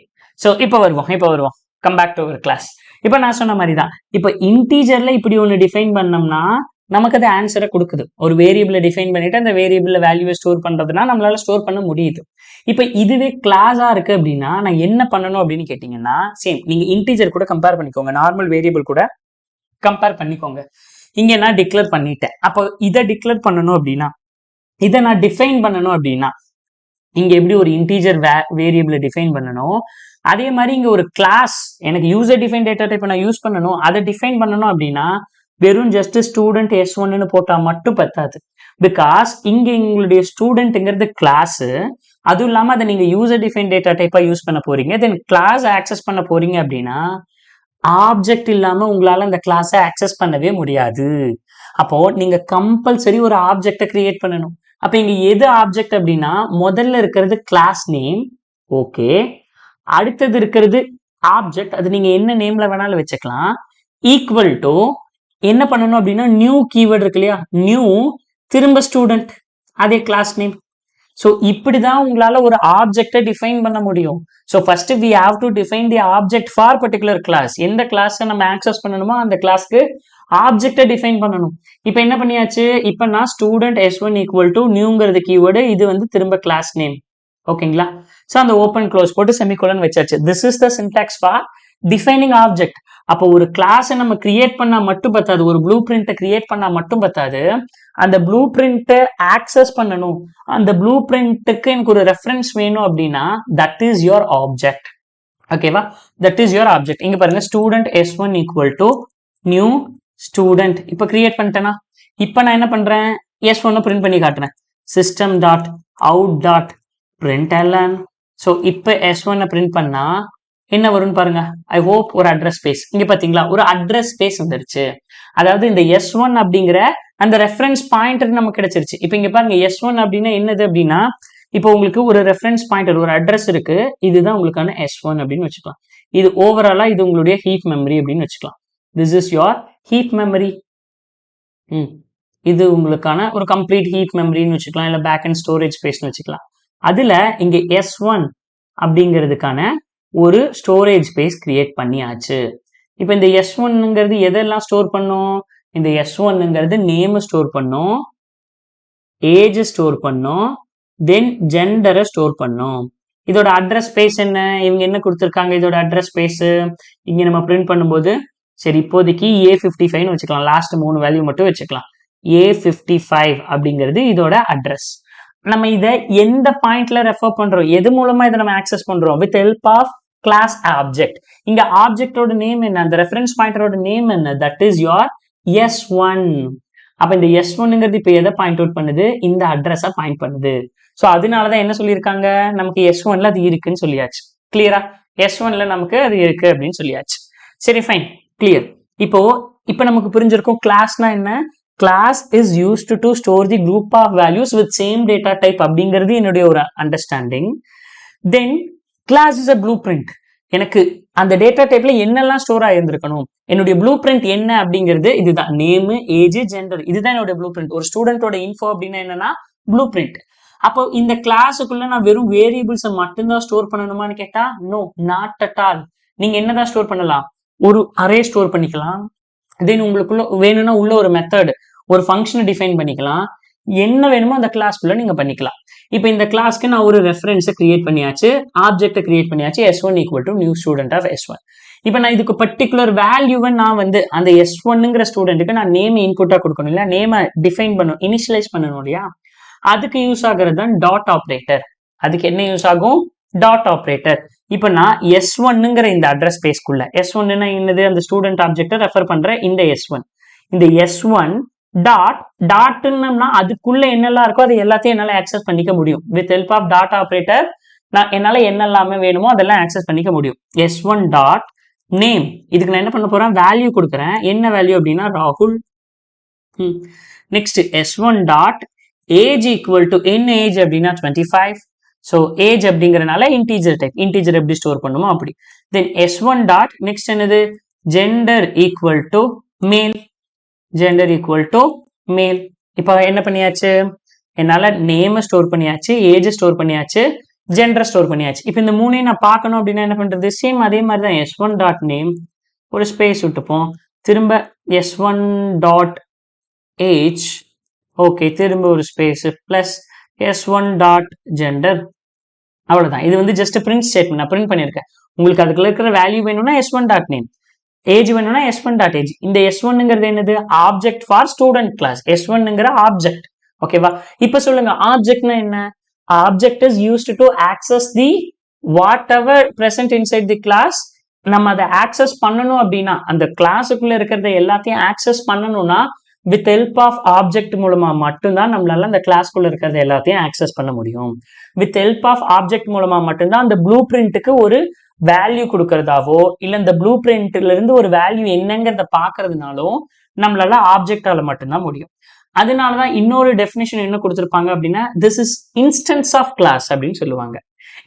so இப்போ வருவோம். Come back to our class. இப்போ நான் சொன்ன மாதிரி தான், இப்போ இன்டீஜர்ல இப்படி ஒன்று டிஃபைன் பண்ணோம்னா நமக்கு அது ஆன்சரை கொடுக்குது. ஒரு வேரியபிளை டிஃபைன் பண்ணிட்டு அந்த வேரியபிள் வேல்யூவை ஸ்டோர் பண்றதுனா நம்மளால ஸ்டோர் பண்ண முடியுது. இப்போ இதுவே கிளாஸா இருக்கு அப்படின்னா நான் என்ன பண்ணணும் அப்படின்னு கேட்டீங்கன்னா, சேம் நீங்க இன்டீஜர் கூட கம்பேர் பண்ணிக்கோங்க, நார்மல் வேரியபிள் கூட கம்பேர் பண்ணிக்கோங்க. இங்க நான் டிக்ளேர் பண்ணிட்டேன். அப்போ இதை டிக்ளேர் பண்ணணும் அப்படின்னா, இதை நான் டிஃபைன் பண்ணணும் அப்படின்னா, இங்க எப்படி ஒரு இன்டீஜர் வேரியபிளை டிஃபைன் பண்ணணும், அதே மாதிரி இங்க ஒரு கிளாஸ் எனக்கு யூசர் டிஃபைன் டேட்டா டைப் நான் யூஸ் பண்ணணும், அதை டிஃபைன் பண்ணணும் அப்படின்னா வெறும் ஜஸ்ட் ஸ்டூடெண்ட் S1 போட்டா மட்டும் பத்தாது. பிகாஸ் இங்க உங்களுடைய ஸ்டூடெண்ட்ங்கிறது கிளாஸ், அதுவும் இல்லாம அதை நீங்க யூசர் டிஃபைன் டேட்டா டைப்பா யூஸ் பண்ண போறீங்க. தென் கிளாஸ் ஆக்சஸ் பண்ண போறீங்க அப்படின்னா ஆப்ஜெக்ட் இல்லாம உங்களால அந்த கிளாஸை ஆக்சஸ் பண்ணவே முடியாது. அப்போ நீங்க கம்பல்சரி ஒரு ஆப்ஜெக்டை கிரியேட் பண்ணணும். அப்ப இங்க எது ஆப்ஜெக்ட் அப்படின்னா முதல்ல இருக்கிறது கிளாஸ் நேம், ஓகே. அடுத்தது இருக்கிறது ஆப்ஜெக்ட், அது நீங்க என்ன நேம்ல வேணாலும் வச்சுக்கலாம். ஈக்குவல் டு என்ன பண்ணணும் அப்படின்னா நியூ கீவேர்டு இருக்கு இல்லையா, நியூ திரும்ப ஸ்டூடெண்ட் அதே கிளாஸ் நேம். ஸோ இப்படிதான் உங்களால ஒரு ஆப்ஜெக்டை டிஃபைன் பண்ண முடியும். So first we have to define the object for particular class. எந்த கிளாஸை நம்ம ஆக்சஸ் பண்ணணுமோ அந்த கிளாஸ்க்கு ஆப்ஜெக்டை டிஃபைன் பண்ணணும். இப்போ என்ன பண்ணியாச்சு, இப்போ நான் ஸ்டூடெண்ட் S1 ஈக்குவல் டு நியூங்கிறது கீவேர்டு, இது வந்து திரும்ப கிளாஸ் நேம், ஓகேங்களா. ஸோ அந்த ஓப்பன் க்ளோஸ் போட்டு செமிகோலன் வச்சாச்சு. This is the syntax for defining object. அப்போ ஒரு கிளாஸை நம்ம கிரியேட் பண்ணா மட்டும் பத்தாது, ஒரு ப்ளூ பிரிண்ட்டை கிரியேட் பண்ணா மட்டும் பத்தாது, அந்த ப்ளூ பிரிண்ட்டை ஆக்சஸ் பண்ணணும். அந்த ப்ளூ பிரிண்ட்டுக்கு எனக்கு ஒரு ரெஃபரன்ஸ் வேணும் அப்படின்னா தட் இஸ் யோர் ஆப்ஜெக்ட், ஓகேவா. That is your object. இங்க பாருங்க student S1 equal to new student. இப்போ கிரியேட் பண்ணிட்டேனா, இப்போ நான் என்ன பண்றேன், S1 பிரிண்ட் பண்ணி காட்டுறேன். System dot out dot println. So இப்போ S1 பிரிண்ட் பண்ணா என்ன வரும்னு பாருங்க. ஐ ஹோப் ஒரு அட்ரஸ் ஸ்பேஸ், இங்க பாத்தீங்களா ஒரு அட்ரஸ் ஸ்பேஸ் வந்துருச்சு. அதாவது இந்த S1 அப்படிங்கிற அந்த ரெஃபரன்ஸ் பாயிண்டர் நமக்கு கிடைச்சிருச்சு. இப்போ இங்க பாருங்க S1 அப்படின்னா என்னது அப்படின்னா, இப்போ உங்களுக்கு ஒரு ரெஃபரன்ஸ் பாயிண்டர் ஒரு அட்ரஸ் இருக்கு, இதுதான் உங்களுக்கான S1 அப்படின்னு வச்சுக்கலாம். இது ஓவராலா இது உங்களுடைய ஹீப் மெமரி அப்படின்னு வச்சுக்கலாம். This is your heap memory. இது உங்களுக்கான ஒரு கம்ப்ளீட் ஹீப் மெமரின்னு வச்சுக்கலாம், இல்ல பேக் அண்ட் ஸ்டோரேஜ் ஸ்பேஸ்னு வச்சுக்கலாம். அதுல இங்க S1 அப்படிங்கிறதுக்கான ஒரு ஸ்டோரேஜ் ஸ்பேஸ் கிரியேட் பண்ணியாச்சு. இப்போ இந்த S1ங்கிறது எதெல்லாம் ஸ்டோர் பண்ணும், இந்த S1ங்கிறது நேம் ஸ்டோர் பண்ணும், ஏஜ் ஸ்டோர் பண்ணும், தென் ஜெண்டரை ஸ்டோர் பண்ணும். இதோட அட்ரஸ் ஸ்பேஸ் என்ன, இவங்க என்ன கொடுத்துருக்காங்க, இதோட அட்ரஸ் ஸ்பேஸ் இங்க நம்ம பிரிண்ட் பண்ணும்போது சரி இப்போதைக்கு A55 வச்சுக்கலாம், லாஸ்ட் 3 வேல்யூ மட்டும் வச்சுக்கலாம். A55 அப்படிங்கிறது இதோட அட்ரஸ். நம்ம இதை எந்த பாயிண்ட்ல ரெஃபர் பண்றோம், எது மூலமா இதை நம்ம ஆக்சஸ் பண்றோம், with help of class object. இங்க ஆப்ஜெக்டோட நேம் என்ன, அந்த ரெஃபரன்ஸ் பாயிண்டரோட நேம் என்ன, தட் இஸ் யோர் S1. அப்ப இந்த S1ங்கிறது இப்ப எதை பாயிண்ட் அவுட் பண்ணுது, இந்த அட்ரஸை பாயிண்ட் பண்ணுது. ஸோ அதனாலதான் என்ன சொல்லியிருக்காங்க, நமக்கு S1ல அது இருக்குன்னு சொல்லியாச்சு. கிளியரா, S1ல நமக்கு அது இருக்கு அப்படின்னு சொல்லியாச்சு. சரி ஃபைன், கிளியர். இப்போ நமக்கு புரிஞ்சிருக்கும் கிளாஸ்னா என்ன. Class is used to store the group of values with same data type அப்படிங்கிறது என்னுடைய ஒரு understanding. Then class is a blueprint. எனக்கு அந்த டேட்டா டைப்ல என்னெல்லாம் ஸ்டோர் ஆயிருந்திருக்கணும், என்னுடைய ப்ளூ பிரிண்ட் என்ன அப்படிங்கிறது இதுதான். நேம், ஏஜ், ஜெண்டர், இதுதான் என்னுடைய ப்ளூ பிரிண்ட். ஒரு ஸ்டூடெண்டோட இன்ஃபோ அப்படின்னா என்னன்னா ப்ளூ பிரிண்ட். அப்போ இந்த கிளாஸுக்குள்ள நான் வெறும் வேரியபிள்ஸை மட்டும்தான் ஸ்டோர் பண்ணணுமான்னு கேட்டா நோ, நாட் அட் ஆல். நீங்க என்னதான் ஸ்டோர் பண்ணலாம், ஒரு அரே ஸ்டோர் பண்ணிக்கலாம். தென் உங்களுக்குள்ள வேணும்னா உள்ள ஒரு மெத்தட், ஒரு ஃபங்க்ஷனை டிஃபைன் பண்ணிக்கலாம். என்ன வேணுமோ அந்த கிளாஸ்க்குள்ள நீங்க பண்ணிக்கலாம். இப்போ இந்த கிளாஸ்க்கு நான் ஒரு ரெஃபரன்ஸை கிரியேட் பண்ணியாச்சு, ஆப்ஜெக்டை கிரியேட் பண்ணியாச்சு, S1 equal to new student of S1. இப்போ நான் இதுக்கு பர்டிகுலர் வேல்யூவை நான் வந்து அந்த S1ங்கிற ஸ்டூடெண்ட்டுக்கு நான் நேம் இன்புட்டா கொடுக்கணும் இல்லையா, நேமை டிஃபைன் பண்ணணும், இனிஷியலைஸ் பண்ணணும் இல்லையா. அதுக்கு யூஸ் ஆகிறது தான் டாட் ஆப்ரேட்டர். அதுக்கு என்ன யூஸ் ஆகும், டாட் ஆப்ரேட்டர். இப்போ நான் S1ங்கிற இந்த அட்ரஸ் ஸ்பேஸ்க்குள்ள, S1ன்னா என்னது, அந்த ஸ்டூடெண்ட் ஆப்ஜெக்டை ரெஃபர் பண்ற இந்த S1, இந்த S1 டாட்னா அதுக்குள்ள என்னெல்லாம் இருக்கோ அது எல்லாத்தையும் என்னால ஆக்சஸ் பண்ணிக்க முடியும். With help of dot operator நான் என்னால என்னெல்லாமே வேணுமோ அதெல்லாம் ஆக்சஸ் பண்ணிக்க முடியும். S1 டாட் நேம், இதுக்கு நான் என்ன பண்ண போறேன், வேல்யூ கொடுக்குறேன். என்ன வேல்யூ அப்படின்னா ராகுல். Next S1 dot age equal to என்ன ஏஜ் அப்படின்னா 25. ஸோ ஏஜ் அப்படிங்கிறனால இன்டீஜர் டைப், இன்டீஜர் எப்படி ஸ்டோர் பண்ணுமோ அப்படி. தென் S1 டாட் நெக்ஸ்ட் என்னது, ஜெண்டர் ஈக்குவல் டு மேல், ஜெண்டர் ஈக்குவல் டு மேல். இப்போ என்ன பண்ணியாச்சு, என்னால நேம் ஸ்டோர் பண்ணியாச்சு, ஏஜ் ஸ்டோர் பண்ணியாச்சு, ஜெண்டர் ஸ்டோர் பண்ணியாச்சு. இப்போ இந்த மூணையும் நான் பார்க்கணும் அப்படின்னா என்ன பண்றது? சேம் அதே மாதிரி தான் s1 டாட் நேம் ஒரு ஸ்பேஸ் விட்டுப்போம், திரும்ப s1 டாட் ஏஜ், ஓகே, திரும்ப ஒரு space plus s1 dot gender. அவ்வளவுதான். இது வந்து ஜஸ்ட் பிரிண்ட் ஸ்டேட்மெண்ட் நான் பிரிண்ட் பண்ணியிருக்கேன். உங்களுக்கு அதுக்குள்ள இருக்கிற வேல்யூ வேணும்னா s1 டாட் நேம், ஏஜ் வேணும்னா s1 டாட் ஏஜ். இந்த s1ங்கிறது என்னது? Object for student class. s1ங்கிற ஆப்ஜெக்ட். ஓகேவா? இப்ப சொல்லுங்க, ஆப்ஜெக்ட்னா என்ன? Object is used to access the whatever present inside the class. நம்ம அதை ஆக்சஸ் பண்ணணும் அப்படின்னா, அந்த கிளாஸுக்குள்ள இருக்கிறத எல்லாத்தையும் ஆக்சஸ் பண்ணணும்னா வித் ஹெல்ப் ஆஃப் ஆப்ஜெக்ட் மூலமா மட்டும்தான் நம்மளால அந்த கிளாஸ்க்குள்ள இருக்கிறத எல்லாத்தையும் ஆக்சஸ் பண்ண முடியும். வித் ஹெல்ப் ஆஃப் ஆப்ஜெக்ட் மூலமா மட்டும்தான் அந்த ப்ளூ பிரிண்ட்டுக்கு ஒரு வேல்யூ கொடுக்கறதாவோ இல்ல இந்த ப்ளூ பிரிண்ட்ல இருந்து ஒரு வேல்யூ என்னங்கிறத பாக்குறதுனாலும் நம்மளால ஆப்ஜெக்டால மட்டும்தான் முடியும். அதனாலதான் இன்னொரு டெஃபினிஷன் என்ன கொடுத்திருப்பாங்க அப்படின்னா, this is instance of class அப்படின்னு சொல்லுவாங்க.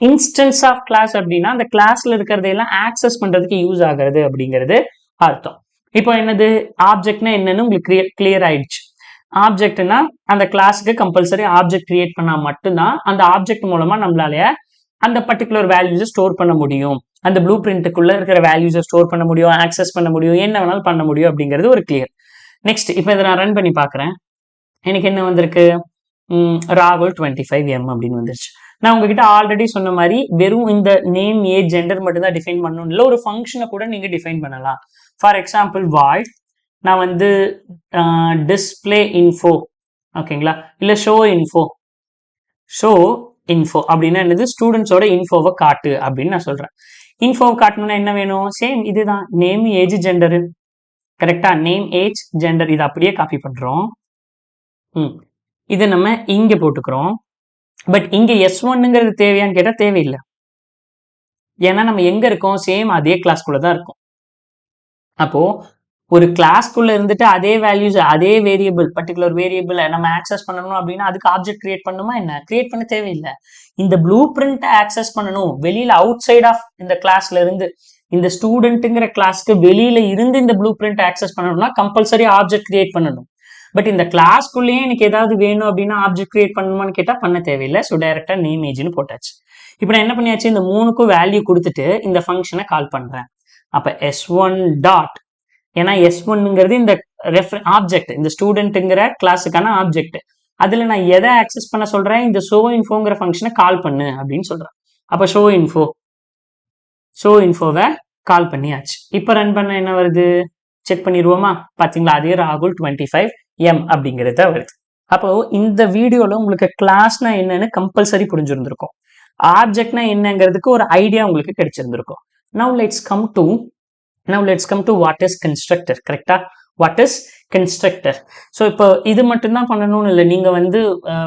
இன்ஸ்டன்ஸ் ஆஃப் கிளாஸ் அப்படின்னா அந்த கிளாஸ்ல இருக்கிறதையெல்லாம் ஆக்சஸ் பண்றதுக்கு யூஸ் ஆகிறது அப்படிங்கிறது அர்த்தம். இப்போ என்னது ஆப்ஜெக்ட்னா என்னன்னு உங்களுக்கு கிளியர் ஆயிடுச்சு. ஆப்ஜெக்ட்னா அந்த கிளாஸுக்கு கம்பல்சரி ஆப்ஜெக்ட் கிரியேட் பண்ணா மட்டும்தான் அந்த ஆப்ஜெக்ட் மூலமா நம்மளால அந்த பர்டிகுலர் வேல்யூஸை ஸ்டோர் பண்ண முடியும், அந்த ப்ளூ பிரிண்ட்டுக்குள்ள இருக்கிற வேல்யூஸை ஸ்டோர் பண்ண முடியும், ஆக்சஸ் பண்ண முடியும், என்ன வேணாலும் பண்ண முடியும் அப்படிங்கிறது ஒரு கிளியர். நெக்ஸ்ட் இப்போ இதை நான் ரன் பண்ணி பார்க்குறேன். எனக்கு என்ன வந்திருக்கு? ராகுல் 25M அப்படின்னு வந்துருச்சு. நான் உங்ககிட்ட ஆல்ரெடி சொன்ன மாதிரி வெறும் இந்த நேம் ஏஜ் ஜெண்டர் மட்டும் தான் டிஃபைன் பண்ணணும் இல்லை, ஒரு ஃபங்க்ஷனை கூட நீங்க டிஃபைன் பண்ணலாம். ஃபார் எக்ஸாம்பிள் வாய்ட் நான் வந்து டிஸ்பிளே இன்ஃபோ, ஓகேங்களா, இல்லை ஷோ இன்ஃபோ அப்படின்னா என்னது? ஸ்டூடெண்ட்ஸோட இன்ஃபோவை காட்டு அப்படின்னு நான் சொல்றேன். இன்ஃபோவை காட்டணும்னா என்ன வேணும்? சேம் இதுதான், நேம் ஏஜ் ஜெண்டரு. கரெக்டா? நேம் ஏஜ் ஜெண்டர் இதை அப்படியே காப்பி பண்றோம். இதை நம்ம இங்க போட்டுக்கிறோம். பட் இங்க s1ங்கிறது தேவையான்னு கேட்டா தேவையில்லை. ஏன்னா நம்ம எங்க இருக்கோம்? சேம் அதே கிளாஸ்க்குள்ளதான் இருக்கும். அப்போ ஒரு கிளாஸ்க்குள்ள இருந்துட்டு அதே வேல்யூஸ் அதே வேரியபிள் பர்டிகுலர் வேரியபிள் நம்ம ஆக்சஸ் பண்ணணும் அப்படின்னா அதுக்கு ஆப்ஜெக்ட் கிரியேட் பண்ணணுமா என்ன? கிரியேட் பண்ண தேவையில்லை. இந்த ப்ளூ பிரிண்ட் ஆக்சஸ் பண்ணணும் வெளியில அவுட் சைட் ஆஃப் இந்த கிளாஸ்ல இருந்து, இந்த ஸ்டூடெண்ட்ங்கிற கிளாஸ்க்கு வெளியில இருந்து இந்த ப்ளூ பிரிண்ட் ஆக்சஸ் பண்ணணும்னா கம்பல்சரி ஆப்ஜெக்ட் கிரியேட் பண்ணணும். பட் இந்த கிளாஸ்க்குள்ளேயே எனக்கு ஏதாவது வேணும் அப்படின்னா ஆப்ஜெக்ட் கிரியேட் பண்ணணுமான்னு கேட்டா பண்ண தேவையில்லை. ஸோ டைரக்டா நேம் ஏஜ்னு போட்டாச்சு. இப்போ நான் என்ன பண்ணியாச்சு? இந்த மூணுக்கும் வேல்யூ கொடுத்துட்டு இந்த ஃபங்க்ஷனை கால் பண்றேன். அப்ப s1 டாட், ஏன்னா s1ங்கிறது இந்த ஆப்ஜெக்ட், இந்த ஸ்டூடெண்ட்ங்கிற கிளாஸுக்கான ஆப்ஜெக்ட். அதுல நான் எதை ஆக்சஸ் பண்ண சொல்றேன்? இந்த ஷோ இன்ஃபோங்கிற ஃபங்க்ஷனை கால் பண்ணு அப்படின்னு சொல்றேன். அப்ப ஷோ இன்ஃபோவை கால் பண்ணியாச்சு. இப்ப ரன் பண்ண என்ன வருது? செக் பண்ணிடுவோமா? பாத்தீங்களா? அதே ராகுல் 25M அப்படிங்கிறத வருது. அப்போ இந்த வீடியோல உங்களுக்கு கிளாஸ்னா என்னன்னு கம்பல்சரி புரிஞ்சிருந்திருக்கும், ஆப்ஜெக்ட்னா என்னங்கிறதுக்கு ஒரு ஐடியா உங்களுக்கு கிடைச்சிருந்திருக்கும். Now let's come to what is constructor. கரெக்டா? What is constructor. ஸோ இப்போ இது மட்டும்தான் பண்ணணும்னு இல்லை. நீங்க வந்து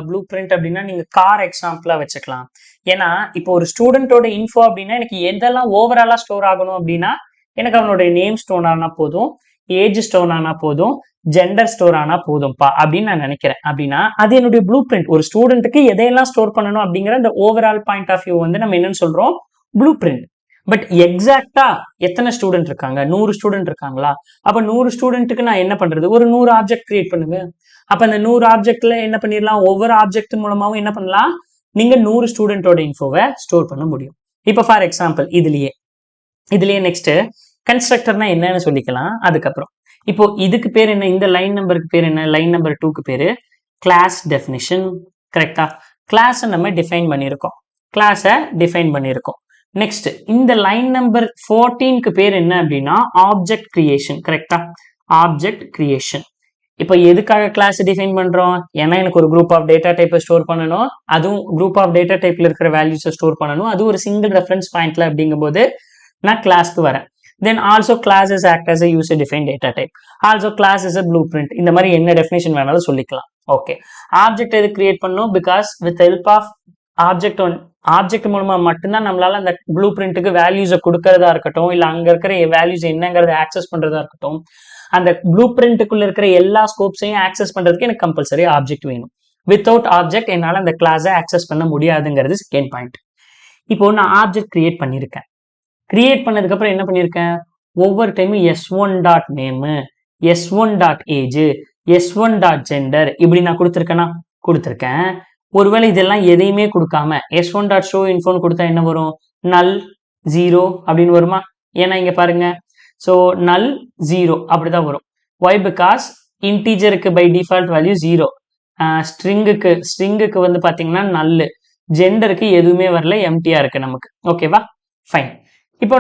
ப்ளூ பிரிண்ட் அப்படின்னா நீங்க கார் எக்ஸாம்பிளா வச்சுக்கலாம். ஏன்னா இப்போ ஒரு ஸ்டூடெண்டோட இன்ஃபோ அப்படின்னா எனக்கு எதெல்லாம் ஓவராலா ஸ்டோர் ஆகணும் அப்படின்னா, எனக்கு அவனுடைய நேம் ஸ்டோர் ஆனா போதும், ஏஜ் ஸ்டோர் ஆனா போதும், ஜெண்டர் ஸ்டோர் ஆனா போதும்பா அப்படின்னு நான் நினைக்கிறேன். அப்படின்னா அது என்னுடைய ப்ளூ பிரிண்ட். ஒரு ஸ்டூடெண்ட்டுக்கு எதையெல்லாம் ஸ்டோர் பண்ணணும் அப்படிங்கிற அந்த ஓவரால் பாயிண்ட் ஆஃப் வியூ வந்து நம்ம என்னன்னு சொல்றோம்? Blue print. பட் எக்ஸாக்டா எத்தனை ஸ்டூடெண்ட் இருக்காங்க? 100 ஸ்டூடெண்ட் இருக்காங்களா? அப்ப 100 ஸ்டூடெண்ட்டுக்கு நான் என்ன பண்றது? ஒரு 100 ஆப்ஜெக்ட் கிரியேட் பண்ணுங்க. அப்ப அந்த 100 ஆப்ஜெக்ட்ல என்ன பண்ணிடலாம்? ஒவ்வொரு ஆப்ஜெக்ட் மூலமாவும் என்ன பண்ணலாம்? நீங்க 100 ஸ்டூடெண்டோட இன்ஃபோவை ஸ்டோர் பண்ண முடியும். இப்ப ஃபார் எக்ஸாம்பிள் இதுலயே நெக்ஸ்ட் கன்ஸ்ட்ரக்டர்னா என்னன்னு சொல்லிக்கலாம். அதுக்கப்புறம் இப்போ இதுக்கு பேர் என்ன? இந்த லைன் நம்பருக்கு பேர் என்ன? லைன் நம்பர் 2க்கு பேரு கிளாஸ் டெஃபினிஷன். கரெக்டா? கிளாஸ் நம்ம டிஃபைன் பண்ணியிருக்கோம். நெக்ஸ்ட் இந்த லைன் நம்பர் 14க்கு பேர் என்ன அப்படின்னா ஆப்ஜெக்ட் கிரியேஷன். கரெக்டா? Object creation. இப்போ எதுக்காக கிளாஸ் டிஃபைன் பண்றோம்? ஏன்னா எனக்கு ஒரு குரூப் ஆஃப் டேட்டா டைப்பை ஸ்டோர் பண்ணணும், அதுவும் குரூப் ஆஃப் டேட்டா டைப்ல இருக்கிற வேல்யூஸை ஸ்டோர் பண்ணணும், அது ஒரு சிங்கிள் ரெஃபரன்ஸ் பாயிண்ட்ல அப்படிங்கும்போது நான் கிளாஸ்க்கு வரேன். Then also classes act as a user defined data type. Also class is a blueprint. இந்த மாதிரி என்ன டெஃபினிஷன் வேணாலும் சொல்லிக்கலாம். ஓகே, ஆப்ஜெக்ட் எது கிரியேட் பண்ணணும்? Because with help of object மூலமா மட்டும்தான் நம்மளால அந்த ப்ளூ பிரிண்ட்டுக்கு வேல்யூஸை கொடுக்கறதா இருக்கட்டும், இல்ல அங்க இருக்கிற வேல்யூஸ் என்னங்கிறத ஆக்சஸ் பண்றதா இருக்கட்டும், அந்த ப்ளூ பிரிண்ட்டுக்குள்ள இருக்கிற எல்லா ஸ்கோப்ஸையும் ஆக்சஸ் பண்றதுக்கு எனக்கு கம்பல்சரி ஆப்ஜெக்ட் வேணும். வித்தவுட் ஆப்ஜெக்ட் என்னால அந்த கிளாஸை ஆக்சஸ் பண்ண முடியாதுங்கிறது செகண்ட் பாயிண்ட். இப்போ நான் ஆப்ஜெக்ட் கிரியேட் பண்ணியிருக்கேன். கிரியேட் பண்ணதுக்கு அப்புறம் என்ன பண்ணியிருக்கேன்? ஒவ்வொரு டைமும் s1 dot name, s1 dot age, s1 dot gender இப்படி நான் கொடுத்துருக்கேன். ஒருவேளை இதெல்லாம் எதையுமே கொடுக்காம s1 டாட் ஷோ இன்ஃபோன்னு கொடுத்தா என்ன வரும்? நல் 0 அப்படின்னு வருமா? ஏன்னா இங்க பாருங்க, ஸோ நல் 0 அப்படிதான் வரும். ஒய்? பிகாஸ் இன்டீஜருக்கு பை டிஃபால்ட் வேல்யூ 0, ஸ்ட்ரிங்குக்கு வந்து பாத்தீங்கன்னா நல்லு, ஜெண்டருக்கு எதுவுமே வரல, எம்டியா இருக்கு நமக்கு. ஓகேவா? ஃபைன். இப்போ